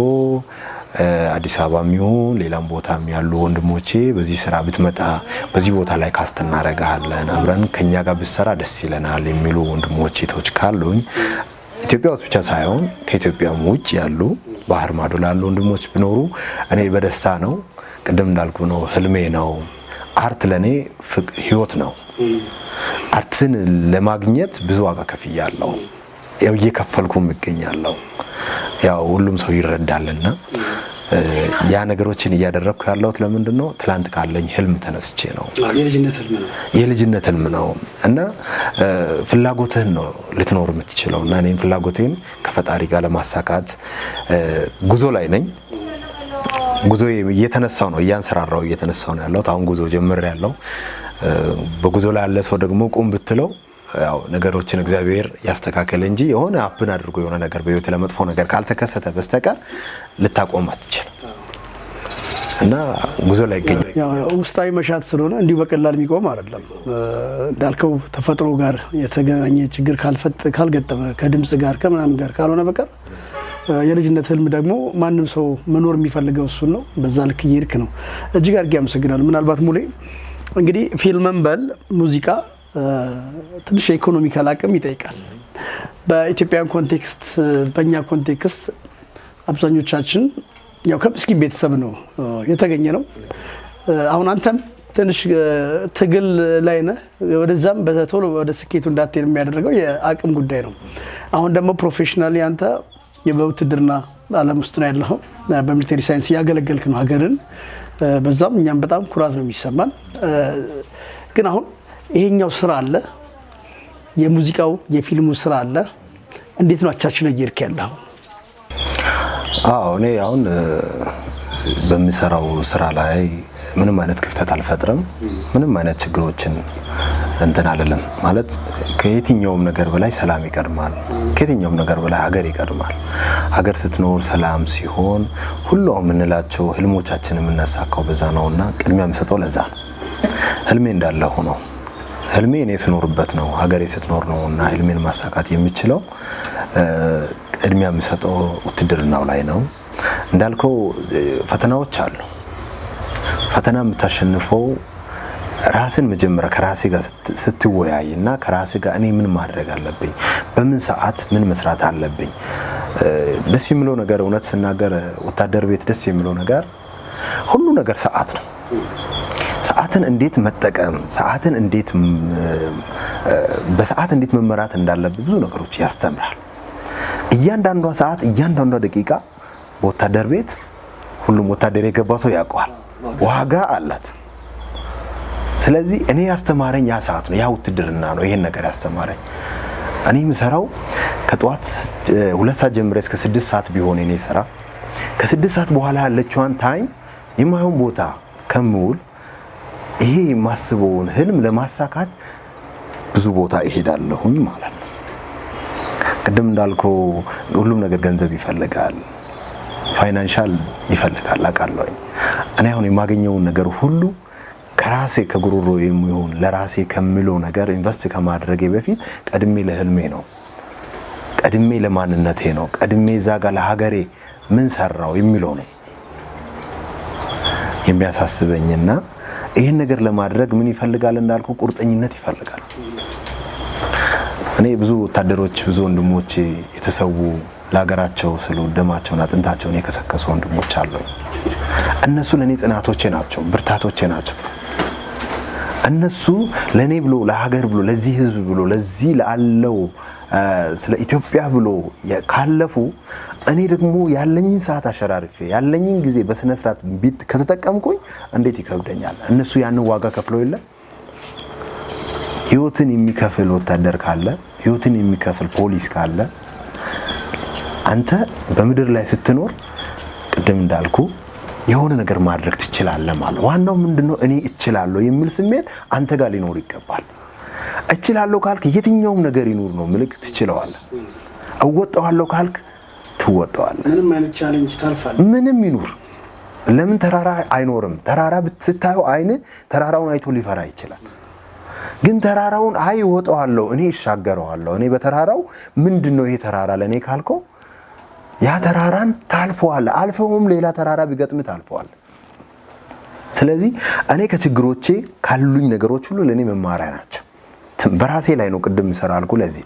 B: አዲስ አበባም ይሁን ሌላም ቦታም ያሉ ወንድሞቼ በዚህ ስራ ብትመጣ በዚህ ቦታ ላይ ካስት እናደርጋለን አብረን ከኛ ጋር ብትሰራ ደስ ይለናል የሚሉ ወንድሞቼ ቶች ካሉኝ ኢትዮጵያ ውስጥ ብቻ ሳይሆን ከኢትዮጵያም ውጭ ያሉ ባህር ማዶ ላሉ ወንድሞች ቢኖሩ እኔ በደስታ ነው። ቅድም እንዳልኩ ነው ህልሜ ነው። አርት ለኔ ህይወት ነው። አርትን ለማግኘት ብዙ ዋጋ ከፍያለሁ፣ ያው እየከፈልኩም እገኛለሁ። ያው ሁሉም ሰው ይረዳልና ያ ነገሮችን እያደረኩ ያለሁት ለምንድን ነው? ትላንት ካለኝ ህልም ተነስቼ ነው። የልጅነት ህልም ነው እና ፍላጎትህን ነው ልትኖር የምትችለው እና እኔም ፍላጎቴን ከፈጣሪ ጋር ለማሳካት ጉዞ ላይ ነኝ። ጉዞ እየተነሳው ነው፣ እያንሰራራው እየተነሳው ነው ያለሁት። አሁን ጉዞ ጀምሬያለሁ። በጉዞ ላይ ያለ ሰው ደግሞ ቁም ብትለው ያው ነገሮችን እግዚአብሔር ያስተካከለ እንጂ የሆነ አፕን አድርጎ የሆነ ነገር በህይወት ለመጥፎ ነገር ካልተከሰተ በስተቀር ልታቆም አትችልም እና ጉዞ ላይ ይገኛል።
A: ያው ውስጣዊ መሻት ስለሆነ እንዲሁ በቀላል የሚቆም አይደለም። እንዳልከው ተፈጥሮ ጋር የተገናኘ ችግር ካልገጠመ ከድምጽ ጋር ከምናምን ጋር ካልሆነ በቀር የልጅነት ህልም ደግሞ ማንም ሰው መኖር የሚፈልገው እሱን ነው። በዛ ልክ እየሄድክ ነው። እጅግ አድርጌ አመሰግናለሁ። ምናልባት ሙሌ እንግዲህ ፊልምም በል ሙዚቃ ትንሽ የኢኮኖሚካል አቅም ይጠይቃል። በኢትዮጵያን ኮንቴክስት በእኛ ኮንቴክስት አብዛኞቻችን ያው ከምስኪን ቤተሰብ ነው የተገኘ ነው። አሁን አንተም ትንሽ ትግል ላይ ነህ። ወደዛም በቶሎ ወደ ስኬቱ እንዳትሄድ የሚያደርገው የአቅም ጉዳይ ነው። አሁን ደግሞ ፕሮፌሽናሊ አንተ የውትድርና ዓለም ውስጥ ነው ያለኸው። በሚሊተሪ ሳይንስ እያገለገልክ ነው ሀገርን። በዛም እኛም በጣም ኩራት ነው የሚሰማን። ግን አሁን ይሄኛው ስራ አለ፣ የሙዚቃው የፊልሙ ስራ አለ። እንዴት ነው አቻችለ እየሄድክ ያለኸው?
B: እኔ አሁን በሚሰራው ስራ ላይ ምንም አይነት ክፍተት አልፈጥርም። ምንም አይነት ችግሮችን እንትን አይደለም ማለት ከየትኛውም ነገር በላይ ሰላም ይቀድማል። ከየትኛውም ነገር በላይ ሀገር ይቀድማል። ሀገር ስትኖር ሰላም ሲሆን ሁሉ የምንላቸው ህልሞቻችን የምናሳካው በዛ ነውና ቅድሚያ የምሰጠው ለዛ ነው። ህልሜ እንዳለ ሆኖ ህልሜ እኔ ስኖርበት ነው ሀገሬ ስትኖር ነውና ህልሜን ማሳካት የምችለው ቅድሚያ የምሰጠው ውትድርናው ላይ ነው። እንዳልከው ፈተናዎች አሉ። ፈተና የምታሸንፈው ራስን መጀመሪያ ከራሴ ጋር ስትወያይና ከራሴ ጋር እኔ ምን ማድረግ አለብኝ፣ በምን ሰዓት ምን መስራት አለብኝ። ደስ የሚለው ነገር እውነት ስናገር ወታደር ቤት ደስ የሚለው ነገር ሁሉ ነገር ሰዓት ነው። ሰዓትን እንዴት መጠቀም፣ ሰዓትን እንዴት በሰዓት እንዴት መመራት እንዳለብህ ብዙ ነገሮች ያስተምራል። እያንዳንዷ ሰዓት እያንዳንዷ ደቂቃ በወታደር ቤት ሁሉም ወታደር የገባ ሰው ያውቀዋል፣ ዋጋ አላት። ስለዚህ እኔ ያስተማረኝ ያ ሰዓት ነው፣ ያ ውትድርና ነው ይሄን ነገር ያስተማረኝ። እኔ የምሰራው ከጧት 2 ሰዓት ጀምሬ እስከ 6 ሰዓት ቢሆን እኔ ስራ ከ6 ሰዓት በኋላ ያለችዋን ታይም የማይሆን ቦታ ከምውል ይሄ የማስበውን ህልም ለማሳካት ብዙ ቦታ እሄዳለሁኝ ማለት ነው። ቅድም እንዳልከው ሁሉም ነገር ገንዘብ ይፈልጋል፣ ፋይናንሻል ይፈልጋል አውቃለሁ። እኔ አሁን የማገኘውን ነገር ሁሉ ከራሴ ከጉሮሮ የሚሆን ለራሴ ከምለው ነገር ኢንቨስት ከማድረጌ በፊት ቀድሜ ለህልሜ ነው፣ ቀድሜ ለማንነቴ ነው፣ ቀድሜ እዛ ጋር ለሀገሬ ምን ሰራው የሚለው ነው የሚያሳስበኝና ይሄን ነገር ለማድረግ ምን ይፈልጋል እንዳልኩ ቁርጠኝነት ይፈልጋል። እኔ ብዙ ወታደሮች ብዙ ወንድሞቼ የተሰዉ ለሀገራቸው ስሉ ደማቸውን አጥንታቸውን የከሰከሱ ወንድሞች አሉ። እነሱ ለኔ ጽናቶቼ ናቸው፣ ብርታቶቼ ናቸው። እነሱ ለኔ ብሎ ለሀገር ብሎ ለዚህ ህዝብ ብሎ ለዚህ ላለው ስለ ኢትዮጵያ ብሎ ካለፉ እኔ ደግሞ ያለኝን ሰዓት አሸራርፌ ያለኝን ጊዜ በስነ ስርዓት ከተጠቀምኩኝ እንዴት ይከብደኛል። እነሱ ያን ዋጋ ከፍለው የለ ህይወትን የሚከፍል ወታደር ካለ ህይወትን የሚከፍል ፖሊስ ካለ አንተ በምድር ላይ ስትኖር ቅድም እንዳልኩ የሆነ ነገር ማድረግ ትችላለህ ማለት። ዋናው ምንድነው እኔ እችላለሁ የሚል ስሜት አንተ ጋር ሊኖር ይገባል። እችላለሁ ካልክ የትኛውም ነገር ይኖር ነው ምልክ ትችላለህ። እወጣዋለሁ ካልክ ትወጣዋለህ።
A: ምንም አይነት ቻሌንጅ ታልፋለህ።
B: ምንም ይኖር ለምን ተራራ አይኖርም? ተራራ ብትስታዩ አይን ተራራውን አይቶ ሊፈራ ይችላል። ግን ተራራውን አይ እወጣዋለሁ እኔ እሻገረዋለሁ እኔ በተራራው ምንድነው ይሄ ተራራ ለኔ ካልከው ያ ተራራን ታልፈዋል። አልፈውም ሌላ ተራራ ቢገጥም ታልፈዋል። ስለዚህ እኔ ከችግሮቼ ካሉኝ ነገሮች ሁሉ ለኔ መማሪያ ናቸው። በራሴ ላይ ነው ቅድም ሰራልኩ። ለዚህ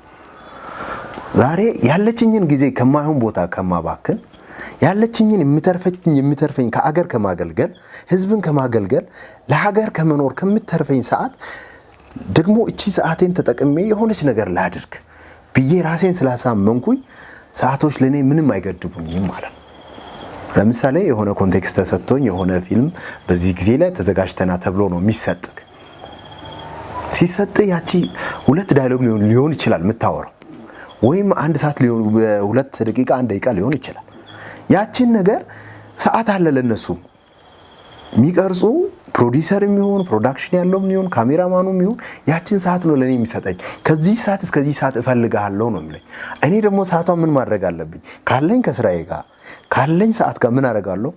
B: ዛሬ ያለችኝን ጊዜ ከማይሆን ቦታ ከማባክን ያለችኝን የሚተርፈኝ ከአገር ከማገልገል ህዝብን ከማገልገል ለሀገር ከመኖር ከምትተርፈኝ ሰዓት ደግሞ እቺ ሰዓቴን ተጠቅሜ የሆነች ነገር ላድርግ ብዬ ራሴን ስላሳመንኩኝ ሰዓቶች ለኔ ምንም አይገድቡኝም ማለት ነው። ለምሳሌ የሆነ ኮንቴክስት ተሰጥቶኝ የሆነ ፊልም በዚህ ጊዜ ላይ ተዘጋጅተና ተብሎ ነው የሚሰጥክ። ሲሰጥ ያቺ 2 ዳያሎግ ሊሆን ይችላል የምታወራው ወይም 1 ሰዓት ሊሆን 2 ደቂቃ 1 ደቂቃ ሊሆን ይችላል። ያቺን ነገር ሰዓት አለ ለነሱ የሚቀርጹ ፕሮዲዩሰር የሚሆን ፕሮዳክሽን ያለው የሚሆን ካሜራማኑ የሚሆን ያቺን ሰዓት ነው ለኔ የሚሰጠኝ። ከዚህ ሰዓት እስከዚህ ሰዓት እፈልጋለሁ ነው የሚለኝ። እኔ ደግሞ ሰዓቷን ምን ማድረግ አለብኝ? ካለኝ ከስራዬ ጋር ካለኝ ሰዓት ጋር ምን አደርጋለሁ?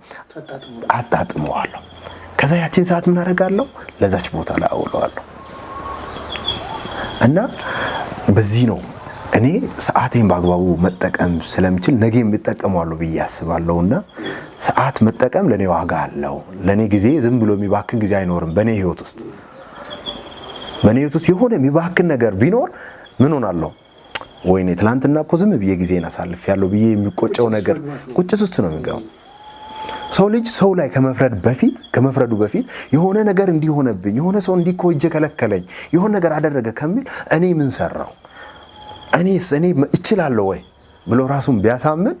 B: አጣጥመዋለሁ። ከዛ ያቺን ሰዓት ምን አደርጋለሁ? ለዛች ቦታ ላይ አውለዋለሁ። እና በዚህ ነው እኔ ሰዓቴን በአግባቡ መጠቀም ስለምችል ነገም እጠቀማለሁ ብዬ አስባለሁና ሰዓት መጠቀም ለኔ ዋጋ አለው። ለኔ ጊዜ ዝም ብሎ የሚባክን ጊዜ አይኖርም። በኔ ህይወት ውስጥ የሆነ የሚባክን ነገር ቢኖር ምን ሆናለሁ? ወይኔ ትላንትና እኮ ዝም ብዬ ጊዜን አሳልፌያለሁ ብዬ የሚቆጨው ነገር ቁጭት ውስጥ ነው የሚገባው። ሰው ልጅ ሰው ላይ ከመፍረዱ በፊት የሆነ ነገር እንዲሆነብኝ የሆነ ሰው እንዲኮ እጄ ከለከለኝ የሆነ ነገር አደረገ ከሚል እኔ ምን ሰራው እኔ እችላለሁ ወይ ብሎ ራሱን ቢያሳምን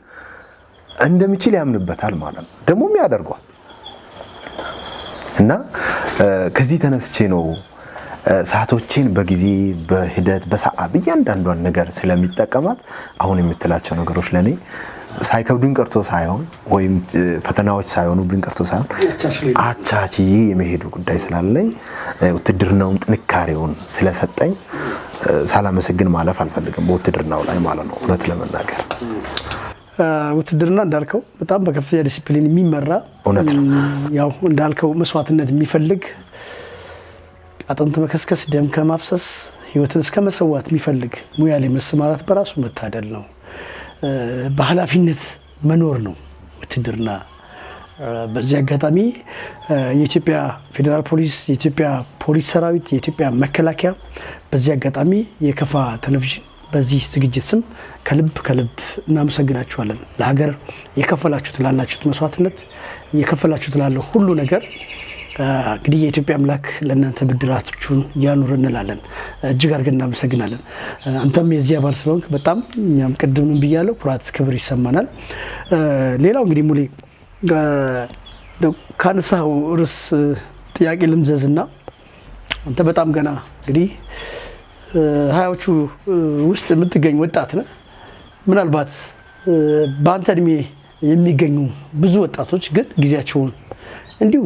B: እንደሚችል ያምንበታል ማለት ነው። ደሞም ያደርጋል። እና ከዚህ ተነስቼ ነው ሰዓቶችን በጊዜ በሂደት በሰዓት በእያንዳንዷን ነገር ስለሚጠቀማት አሁን የምትላቸው ነገሮች ለኔ ሳይከብዱኝ ቀርቶ ሳይሆን ወይም ፈተናዎች ሳይሆኑብኝ ቀርቶ ሳይሆን አቻችዬ የመሄዱ ጉዳይ ስላለኝ ውትድርናውም ጥንካሬውን ስለሰጠኝ ሳላመሰግን ማለፍ አልፈልግም። በውትድርናው ላይ ማለት ነው። እውነት ለመናገር
A: ውትድርና እንዳልከው በጣም በከፍተኛ ዲሲፕሊን የሚመራ
B: እውነት ነው።
A: ያው እንዳልከው መስዋዕትነት የሚፈልግ አጥንት መከስከስ፣ ደም ከማፍሰስ ህይወትን እስከ መሰዋት የሚፈልግ ሙያ ላይ መሰማራት በራሱ መታደል ነው። በኃላፊነት መኖር ነው ውትድርና። በዚህ አጋጣሚ የኢትዮጵያ ፌዴራል ፖሊስ፣ የኢትዮጵያ ፖሊስ ሰራዊት፣ የኢትዮጵያ መከላከያ በዚህ አጋጣሚ የከፋ ቴሌቪዥን በዚህ ዝግጅት ስም ከልብ እናመሰግናችኋለን። ለሀገር የከፈላችሁት ላላችሁት መስዋዕትነት የከፈላችሁት ላለው ሁሉ ነገር እንግዲህ የኢትዮጵያ አምላክ ለእናንተ ብድራችሁን ያኑር እንላለን። እጅግ አድርገን እናመሰግናለን። አንተም የዚህ አባል ስለሆንክ በጣም እኛም ቅድምም ብያለሁ ኩራት ክብር ይሰማናል። ሌላው እንግዲህ ሙሌ ካነሳው ርዕስ ጥያቄ ልምዘዝና አንተ በጣም ገና እንግዲህ ሀያዎቹ ውስጥ የምትገኝ ወጣት ነህ። ምናልባት በአንተ እድሜ የሚገኙ ብዙ ወጣቶች ግን ጊዜያቸውን እንዲሁ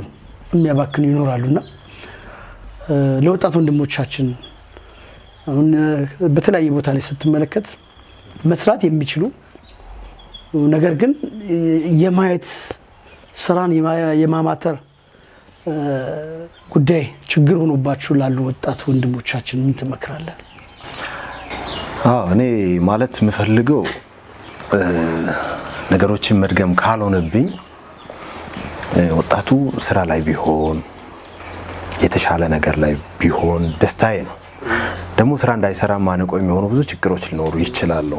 A: የሚያባክኑ ይኖራሉና ለወጣት ወንድሞቻችን አሁን በተለያየ ቦታ ላይ ስትመለከት መስራት የሚችሉ ነገር ግን የማየት ስራን የማማተር ጉዳይ ችግር ሆኖባችሁ ላሉ ወጣት ወንድሞቻችን ምን ትመክራለህ?
B: እኔ ማለት የምፈልገው ነገሮችን መድገም ካልሆነብኝ ወጣቱ ስራ ላይ ቢሆን የተሻለ ነገር ላይ ቢሆን ደስታዬ ነው። ደግሞ ስራ እንዳይሰራ ማነቆ የሚሆኑ ብዙ ችግሮች ሊኖሩ ይችላሉ።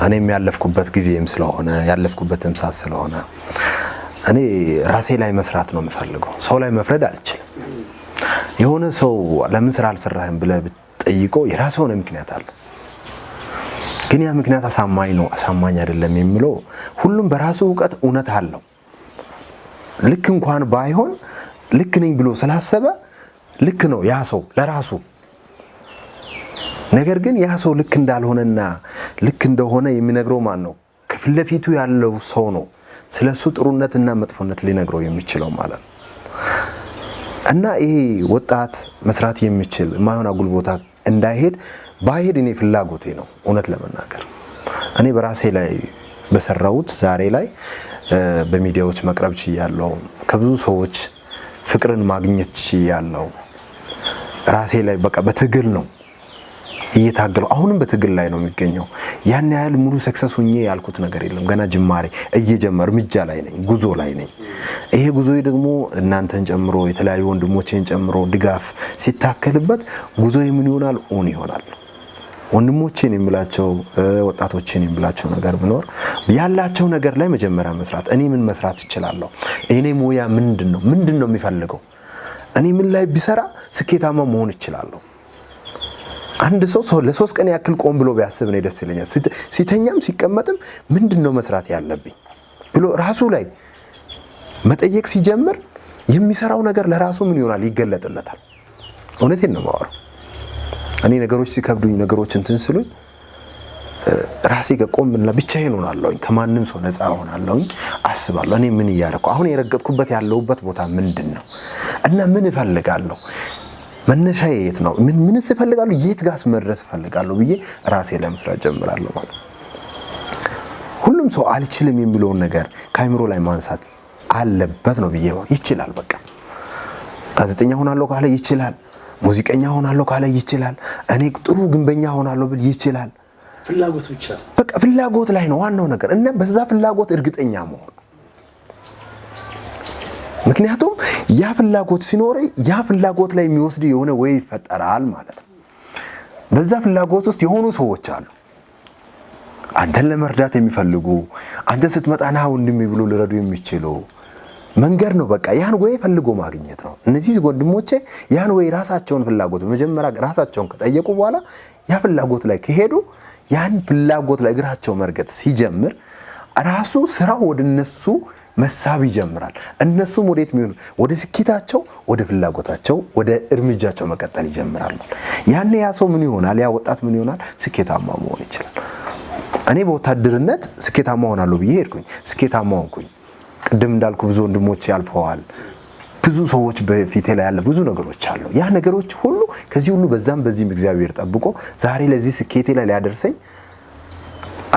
B: እኔም ያለፍኩበት ጊዜም ስለሆነ ያለፍኩበትም ሰዓት ስለሆነ እኔ ራሴ ላይ መስራት ነው የምፈልገው። ሰው ላይ መፍረድ አልችልም። የሆነ ሰው ለምን ስራ አልሰራህም ብለህ ብትጠይቀው የራሱ የሆነ ምክንያት አለ። ግን ያ ምክንያት አሳማኝ ነው አሳማኝ አይደለም የሚለው ሁሉም በራሱ ዕውቀት እውነት አለው። ልክ እንኳን ባይሆን ልክ ነኝ ብሎ ስላሰበ ልክ ነው ያ ሰው ለራሱ። ነገር ግን ያ ሰው ልክ እንዳልሆነና ልክ እንደሆነ የሚነግረው ማን ነው? ከፊት ለፊቱ ያለው ሰው ነው ስለሱ ጥሩነትና መጥፎነት ሊነግረው የሚችለው ማለት ነው። እና ይሄ ወጣት መስራት የሚችል የማይሆን አጉል ቦታ እንዳይሄድ ባይሄድ እኔ ፍላጎቴ ነው። እውነት ለመናገር እኔ በራሴ ላይ በሰራሁት ዛሬ ላይ በሚዲያዎች መቅረብ ችያለሁ። ከብዙ ሰዎች ፍቅርን ማግኘት ችያለሁ። ራሴ ላይ በቃ በትግል ነው እየታገለው አሁንም በትግል ላይ ነው የሚገኘው። ያን ያህል ሙሉ ሰክሰስ ሆኜ ያልኩት ነገር የለም። ገና ጅማሬ እየጀመረ እርምጃ ላይ ነኝ፣ ጉዞ ላይ ነኝ። ይሄ ጉዞዬ ደግሞ እናንተን ጨምሮ የተለያዩ ወንድሞቼን ጨምሮ ድጋፍ ሲታከልበት ጉዞዬ ምን ይሆናል? ኦን ይሆናል። ወንድሞቼን የምላቸው ወጣቶቼን የምላቸው ነገር ቢኖር ያላቸው ነገር ላይ መጀመሪያ መስራት። እኔ ምን መስራት እችላለሁ? እኔ ሙያ ምንድነው የሚፈልገው? እኔ ምን ላይ ቢሰራ ስኬታማ መሆን እችላለሁ? አንድ ሰው ለሶስት ቀን ያክል ቆም ብሎ ቢያስብ ነው ደስ ይለኛል። ሲተኛም ሲቀመጥም ምንድነው መስራት ያለብኝ ብሎ ራሱ ላይ መጠየቅ ሲጀምር የሚሰራው ነገር ለራሱ ምን ይሆናል? ይገለጥለታል። እውነቴን ነው የማወራው። እኔ ነገሮች ሲከብዱኝ ነገሮች እንትን ስሉኝ ራሴ ጋር ቆምና ብቻዬን ሆናለሁኝ። ከማንም ሰው ነፃ ሆናለሁኝ። አስባለሁ እኔ ምን እያደረኩ አሁን የረገጥኩበት ያለውበት ቦታ ምንድነው እና ምን እፈልጋለሁ? መነሻዬ የት ነው? ምን እፈልጋለሁ? የት ጋር መድረስ እፈልጋለሁ ብዬ ራሴ ላይ መስራት ጀምራለሁ ማለት። ሁሉም ሰው አልችልም የሚለውን ነገር ካይምሮ ላይ ማንሳት አለበት ነው ብዬ ነው። ይችላል በቃ ጋዜጠኛ ሆናለሁ ካለ ይችላል። ሙዚቀኛ ሆናለሁ ካለ ይችላል። እኔ ጥሩ ግንበኛ ሆናለሁ ብል ይችላል።
A: ፍላጎት ብቻ
B: በቃ ፍላጎት ላይ ነው ዋናው ነገር እና በዛ ፍላጎት እርግጠኛ መሆን። ምክንያቱም ያ ፍላጎት ሲኖር ያ ፍላጎት ላይ የሚወስድ የሆነ ወይ ይፈጠራል ማለት ነው። በዛ ፍላጎት ውስጥ የሆኑ ሰዎች አሉ አንተን ለመርዳት የሚፈልጉ አንተ ስትመጣና ወንድሜ ብሎ ሊረዱ የሚችሉ መንገድ ነው። በቃ ያን ወይ ፈልጎ ማግኘት ነው። እነዚህ ወንድሞቼ ያን ወይ ራሳቸውን ፍላጎት መጀመሪያ ራሳቸውን ከጠየቁ በኋላ ያ ፍላጎት ላይ ከሄዱ ያን ፍላጎት ላይ እግራቸው መርገጥ ሲጀምር ራሱ ስራው ወደነሱ መሳብ ይጀምራል። እነሱም ወዴት የሚሆኑ ወደ ስኬታቸው፣ ወደ ፍላጎታቸው፣ ወደ እርምጃቸው መቀጠል ይጀምራሉ። ያኔ ያ ሰው ምን ይሆናል? ያ ወጣት ምን ይሆናል? ስኬታማ መሆን ይችላል። እኔ በወታደርነት ስኬታማ ሆናለሁ ብዬ ሄድኩኝ፣ ስኬታማ ሆንኩኝ። ቅድም እንዳልኩ ብዙ ወንድሞች ያልፈዋል። ብዙ ሰዎች በፊቴ ላይ ያለ ብዙ ነገሮች አሉ። ያ ነገሮች ሁሉ ከዚህ ሁሉ በዛም በዚህም እግዚአብሔር ጠብቆ ዛሬ ለዚህ ስኬቴ ላይ ሊያደርሰኝ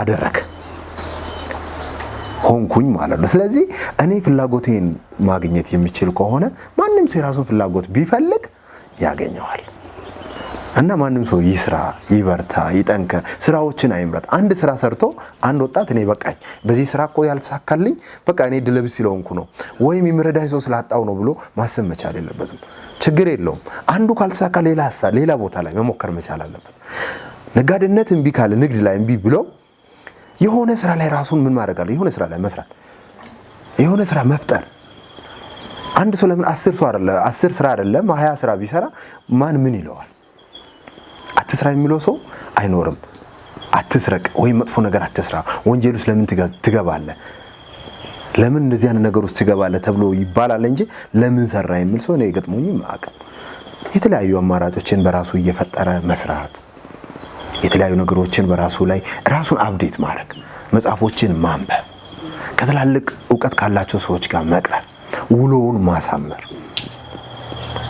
B: አደረገ ሆንኩኝ ማለት ነው። ስለዚህ እኔ ፍላጎቴን ማግኘት የሚችል ከሆነ ማንም ሰው የራሱን ፍላጎት ቢፈልግ ያገኘዋል። እና ማንም ሰው ይስራ፣ ይበርታ፣ ይጠንከር፣ ስራዎችን አይምረጥ። አንድ ስራ ሰርቶ አንድ ወጣት እኔ በቃኝ በዚህ ስራ እኮ ያልተሳካልኝ በቃ እኔ ድለብስ ስለሆንኩ ነው ወይም የሚረዳኝ ሰው ስላጣው ነው ብሎ ማሰብ መቻል የለበትም። ችግር የለውም። አንዱ ካልተሳካ ሌላ ሀሳብ ሌላ ቦታ ላይ መሞከር መቻል አለበት። ነጋዴነት እምቢ ካለ ንግድ ላይ እምቢ ብሎ የሆነ ስራ ላይ ራሱን ምን ማድረግ አለ? የሆነ ስራ ላይ መስራት፣ የሆነ ስራ መፍጠር። አንድ ሰው ለምን 10 ስራ አይደለም 20 ስራ ቢሰራ ማን ምን ይለዋል? አትስራ የሚለው ሰው አይኖርም። አትስረቅ ወይም መጥፎ ነገር አትስራ፣ ወንጀል ውስጥ ለምን ትገባለህ፣ ለምን እንደዚህ አይነት ነገር ውስጥ ትገባለህ ተብሎ ይባላል እንጂ ለምን ሰራ የሚል ሰው ነው የገጥሞኝም አያውቅም። የተለያዩ አማራጮችን በራሱ እየፈጠረ መስራት፣ የተለያዩ ነገሮችን በራሱ ላይ ራሱን አፕዴት ማድረግ፣ መጽሐፎችን ማንበብ፣ ከትላልቅ ዕውቀት ካላቸው ሰዎች ጋር መቅረብ፣ ውሎውን ማሳመር።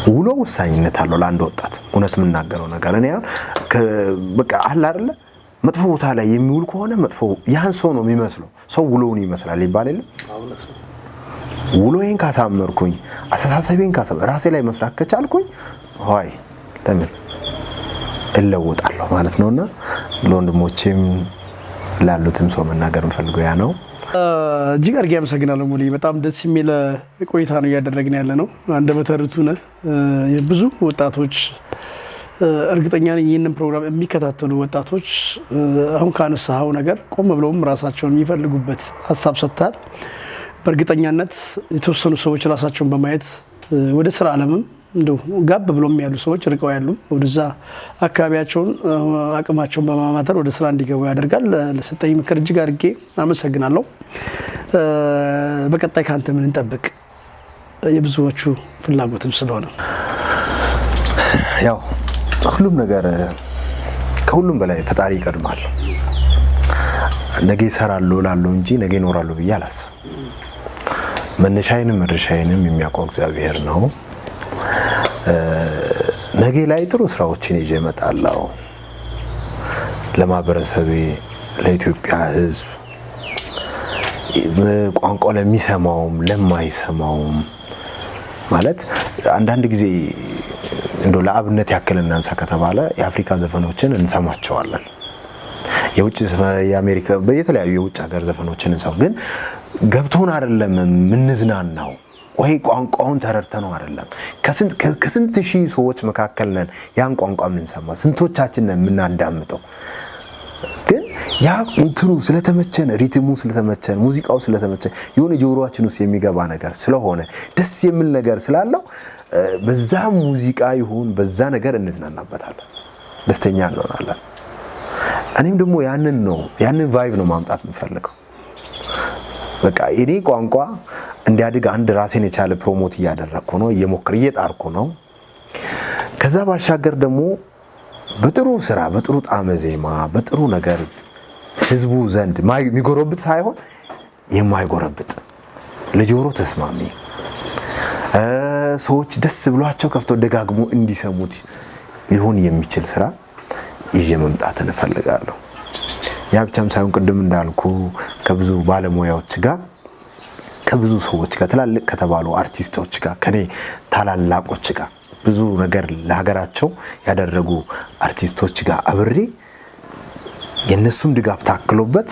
B: ውሎ ወሳኝነት አለው ለአንድ ወጣት። እውነት የምናገረው ነገር እኔ በቃ አለ አይደለ መጥፎ ቦታ ላይ የሚውል ከሆነ መጥፎ ያን ሰው ነው የሚመስለው። ሰው ውሎውን ይመስላል ይባል የለ። ውሎዬን ካሳመርኩኝ፣ አስተሳሰቤን ራሴ ላይ መስራት ከቻልኩኝ ሆይ ለምን እለወጣለሁ ማለት ነውና ለወንድሞቼም ላሉትም ሰው መናገር እንፈልገው ያ ነው።
A: እጅግ አድርጌ አመሰግናለሁ ሙሊ። በጣም ደስ የሚል ቆይታ ነው እያደረግን ያለ ነው። አንደበተ ርቱዕ ነህ። ብዙ ወጣቶች እርግጠኛ ነኝ ይህንን ፕሮግራም የሚከታተሉ ወጣቶች አሁን ካነሳኸው ነገር ቆም ብለውም ራሳቸውን የሚፈልጉበት ሀሳብ ሰጥተሃል። በእርግጠኛነት የተወሰኑ ሰዎች ራሳቸውን በማየት ወደ ስራ ዓለምም እንደው ጋብ ብሎም ያሉ ሰዎች ርቀው ያሉ ወደዛ አካባቢያቸውን አቅማቸውን በማማተር ወደ ስራ እንዲገቡ ያደርጋል። ለሰጠኝ ምክር እጅግ አድርጌ አመሰግናለሁ። በቀጣይ ካንተ ምን እንጠብቅ? የብዙዎቹ ፍላጎትም ስለሆነ
B: ያው ሁሉም ነገር ከሁሉም በላይ ፈጣሪ ይቀድማል። ነገ እሰራለሁ እላለሁ እንጂ ነገ እኖራለሁ ብዬ አላስብም። መነሻዬንም መድረሻዬንም የሚያውቀው እግዚአብሔር ነው። ነገ ላይ ጥሩ ስራዎችን ይዤ እመጣለሁ። ለማህበረሰቤ፣ ለኢትዮጵያ ሕዝብ ቋንቋ ለሚሰማውም ለማይሰማውም ማለት አንዳንድ ጊዜ እንደው ለአብነት ያክል እናንሳ ከተባለ የአፍሪካ ዘፈኖችን እንሰማቸዋለን። የውጭ የአሜሪካ በየተለያዩ የውጭ ሀገር ዘፈኖችን እንሰማ ግን ገብቶን አይደለም ምንዝናናው ወይ ቋንቋውን ተረድተነው አይደለም። ከስንት ሺህ ሰዎች መካከል ነን ያን ቋንቋ የምንሰማ፣ ስንቶቻችን ነን የምናዳምጠው። ግን ያ እንትኑ ስለተመቸን፣ ሪትሙ ስለተመቸን፣ ሙዚቃው ስለተመቸን የሆነ ጆሮአችን ውስጥ የሚገባ ነገር ስለሆነ ደስ የሚል ነገር ስላለው በዛ ሙዚቃ ይሁን በዛ ነገር እንዝናናበታለን፣ ደስተኛ እንሆናለን። እኔም ደግሞ ያንን ቫይብ ነው ማምጣት የምፈልገው። በቃ እኔ ቋንቋ እንዲያድግ አንድ ራሴን የቻለ ፕሮሞት እያደረኩ ነው፣ እየጣርኩ ነው። ከዛ ባሻገር ደግሞ በጥሩ ስራ፣ በጥሩ ጣዕመ ዜማ፣ በጥሩ ነገር ህዝቡ ዘንድ የሚጎረብጥ ሳይሆን የማይጎረብጥ ለጆሮ ተስማሚ ሰዎች ደስ ብሏቸው ከፍተው ደጋግሞ እንዲሰሙት ሊሆን የሚችል ስራ ይዤ መምጣትን እፈልጋለሁ። ያ ብቻም ሳይሆን ቅድም እንዳልኩ ከብዙ ባለሙያዎች ጋር ከብዙ ሰዎች ጋር ትላልቅ ከተባሉ አርቲስቶች ጋር ከኔ ታላላቆች ጋር ብዙ ነገር ለሀገራቸው ያደረጉ አርቲስቶች ጋር አብሬ የነሱም ድጋፍ ታክሎበት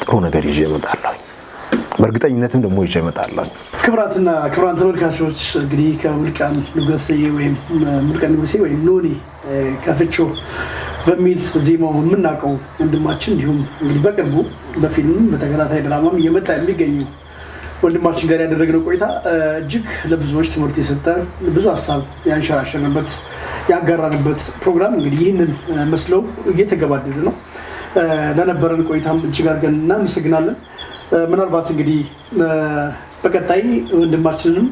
B: ጥሩ ነገር ይዤ እመጣለሁ። በእርግጠኝነትም ደግሞ ይዤ እመጣለሁ።
A: ክብራትና ክብራን ተመልካቾች እንግዲህ ከሙሉቀን ንጉሴ ወይም ኖኒ ከፍቾ በሚል ዜማው የምናውቀው ወንድማችን እንዲሁም እንግዲህ በቅርቡ በፊልም በተከታታይ ድራማም እየመጣ የሚገኙ ወንድማችን ጋር ያደረግነው ቆይታ እጅግ ለብዙዎች ትምህርት የሰጠ ብዙ ሀሳብ ያንሸራሸረበት ያጋራንበት ፕሮግራም እንግዲህ ይህንን መስለው እየተገባደደ ነው። ለነበረን ቆይታም እጅግ አድርገን እናመሰግናለን። ምናልባት እንግዲህ በቀጣይ ወንድማችንንም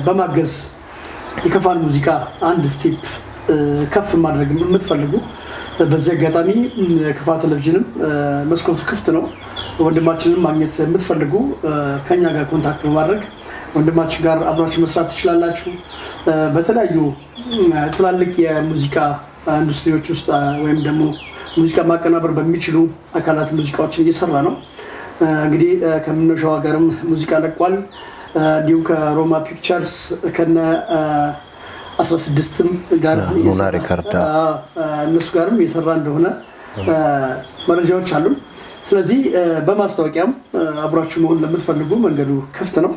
A: በማገዝ የከፋን ሙዚቃ አንድ ስቴፕ ከፍ ማድረግ የምትፈልጉ በዚህ አጋጣሚ ከፋ ቴሌቪዥንም መስኮቱ ክፍት ነው። ወንድማችንን ማግኘት የምትፈልጉ ከኛ ጋር ኮንታክት በማድረግ ወንድማችን ጋር አብራችሁ መስራት ትችላላችሁ። በተለያዩ ትላልቅ የሙዚቃ ኢንዱስትሪዎች ውስጥ ወይም ደግሞ ሙዚቃ ማቀናበር በሚችሉ አካላት ሙዚቃዎችን እየሰራ ነው። እንግዲህ ከመነሻው ሀገርም ሙዚቃ ለቋል። እንዲሁም ከሮማ ፒክቸርስ ከነ 16ም ጋር
B: ሉና ሪከርድ
A: እነሱ ጋርም የሰራ እንደሆነ መረጃዎች አሉ። ስለዚህ በማስታወቂያም አብራችሁ መሆን ለምትፈልጉ መንገዱ ክፍት ነው።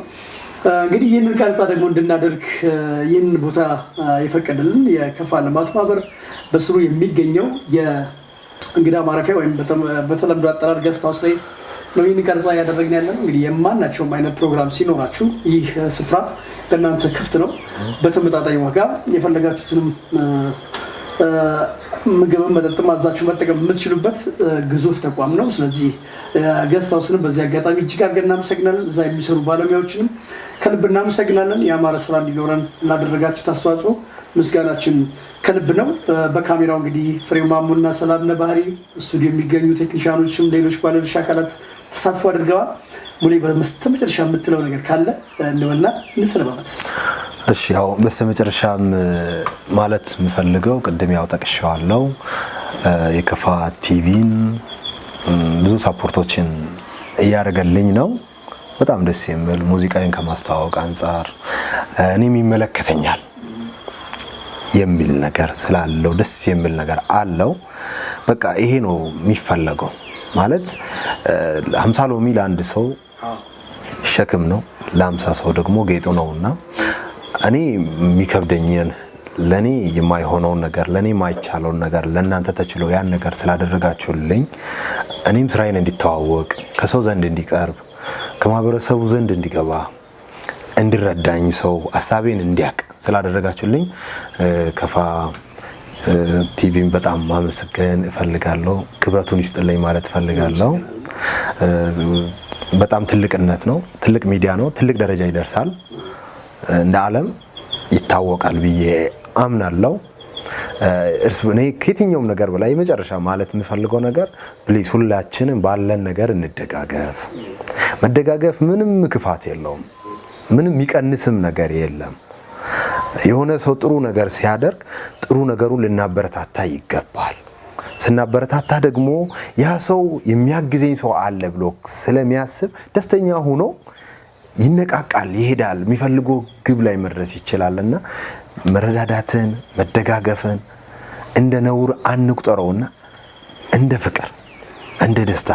A: እንግዲህ ይህንን ቀረጻ ደግሞ እንድናደርግ ይህንን ቦታ የፈቀደልን የከፋ ልማት ማህበር በስሩ የሚገኘው የእንግዳ ማረፊያ ወይም በተለምዶ አጠራር ገስት ሃውስ ላይ ነው ይህንን ቀረጻ እያደረግን ያለነው። እንግዲህ የማናቸውም አይነት ፕሮግራም ሲኖራችሁ ይህ ስፍራ ለእናንተ ክፍት ነው። በተመጣጣኝ ዋጋ የፈለጋችሁትንም ምግብን መጠጥም አዛችሁ መጠቀም የምትችሉበት ግዙፍ ተቋም ነው። ስለዚህ ገስት ሃውስንም በዚህ አጋጣሚ እጅግ አድርገን እናመሰግናለን። እዛ የሚሰሩ ባለሙያዎችንም ከልብ እናመሰግናለን። የአማረ ስራ እንዲኖረን ላደረጋችሁት አስተዋጽኦ ምስጋናችን ከልብ ነው። በካሜራው እንግዲህ ፍሬው ማሙና ሰላምነህ ባህሪ፣ ስቱዲዮ የሚገኙ ቴክኒሻኖችም ሌሎች ባለድርሻ አካላት ተሳትፎ አድርገዋል። ሙሌ በስተመጨረሻ የምትለው ነገር ካለ እንበልና እንሰነባበት።
B: እሺ፣ ያው በስተመጨረሻም ማለት የምፈልገው ቅድም ያው ጠቅሼዋለሁ፣ የከፋ ቲቪን ብዙ ሳፖርቶችን እያደረገልኝ ነው። በጣም ደስ የሚል ሙዚቃዬን ከማስተዋወቅ አንጻር እኔም ይመለከተኛል የሚል ነገር ስላለው ደስ የሚል ነገር አለው። በቃ ይሄ ነው የሚፈለገው። ማለት 50 ሎሚ ለአንድ ሰው ሸክም ነው፣ ለ50 ሰው ደግሞ ጌጡ ነውና እኔ የሚከብደኝን ለኔ የማይሆነውን ነገር ለኔ የማይቻለውን ነገር ለእናንተ ተችሎ ያን ነገር ስላደረጋችሁልኝ እኔም ስራዬን እንዲተዋወቅ ከሰው ዘንድ እንዲቀርብ ከማህበረሰቡ ዘንድ እንዲገባ እንዲረዳኝ ሰው ሐሳቤን እንዲያቅ ስላደረጋችሁልኝ ከፋ ቲቪን በጣም ማመስገን እፈልጋለሁ። ክብረቱን ይስጥልኝ ማለት እፈልጋለሁ። በጣም ትልቅነት ነው፣ ትልቅ ሚዲያ ነው፣ ትልቅ ደረጃ ይደርሳል፣ እንደ ዓለም ይታወቃል ብዬ አምናለሁ። እኔ ከየትኛውም ነገር በላይ የመጨረሻ ማለት የምፈልገው ነገር ፕሊዝ ሁላችንም ባለን ነገር እንደጋገፍ። መደጋገፍ ምንም ክፋት የለውም፣ ምንም የሚቀንስም ነገር የለም። የሆነ ሰው ጥሩ ነገር ሲያደርግ ጥሩ ነገሩን ልናበረታታ ይገባል። ስናበረታታ ደግሞ ያ ሰው የሚያግዘኝ ሰው አለ ብሎ ስለሚያስብ ደስተኛ ሆኖ ይነቃቃል፣ ይሄዳል፣ የሚፈልገው ግብ ላይ መድረስ ይችላልና መረዳዳትን መደጋገፍን እንደ ነውር አንቁጠረውና እንደ ፍቅር እንደ ደስታ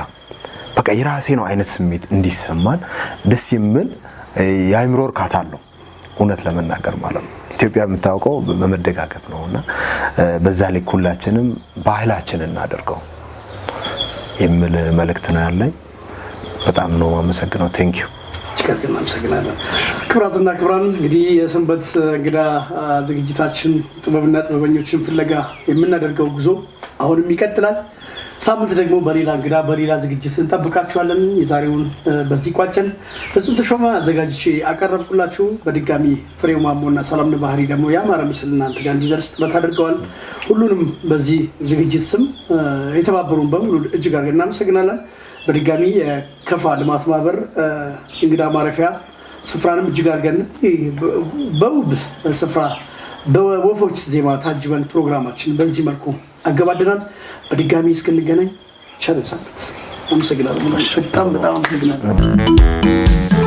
B: በቃ የራሴ ነው አይነት ስሜት እንዲሰማን ደስ የሚል የአእምሮ እርካታ አለው። እውነት ለመናገር ማለት ነው ኢትዮጵያ የምታውቀው በመደጋገፍ ነውና በዛ ላይ ሁላችንም ባህላችንን እናደርገው የሚል መልእክት ነው ያለኝ። በጣም ነው አመሰግናለሁ። ቴንክ ዩ
A: ጭቀጥና አመሰግናለሁ። ክብራትና ክብራን እንግዲህ የሰንበት እንግዳ ዝግጅታችን ጥበብና ጥበበኞችን ፍለጋ የምናደርገው ጉዞ አሁንም ይቀጥላል። ሳምንት ደግሞ በሌላ እንግዳ በሌላ ዝግጅት እንጠብቃችኋለን። የዛሬውን በዚህ ቋጨን። ፍጹም ተሾመ አዘጋጅቼ አቀረብኩላችሁ። በድጋሚ ፍሬው ማሞና ሰላምነህ ባህሪ ደግሞ ያማረ ምስል እናንተ ጋር እንዲደርስ ጥረት አድርገዋል። ሁሉንም በዚህ ዝግጅት ስም የተባበሩን በሙሉ እጅግ አድርገን እናመሰግናለን። በድጋሚ የከፋ ልማት ማህበር እንግዳ ማረፊያ ስፍራንም እጅግ አድርገን በውብ ስፍራ በወፎች ዜማ ታጅበን ፕሮግራማችን በዚህ መልኩ አገባደናል። በድጋሚ እስክንገናኝ ቸር ሰንብቱ። አመሰግናለሁ። በጣም አመሰግናለሁ።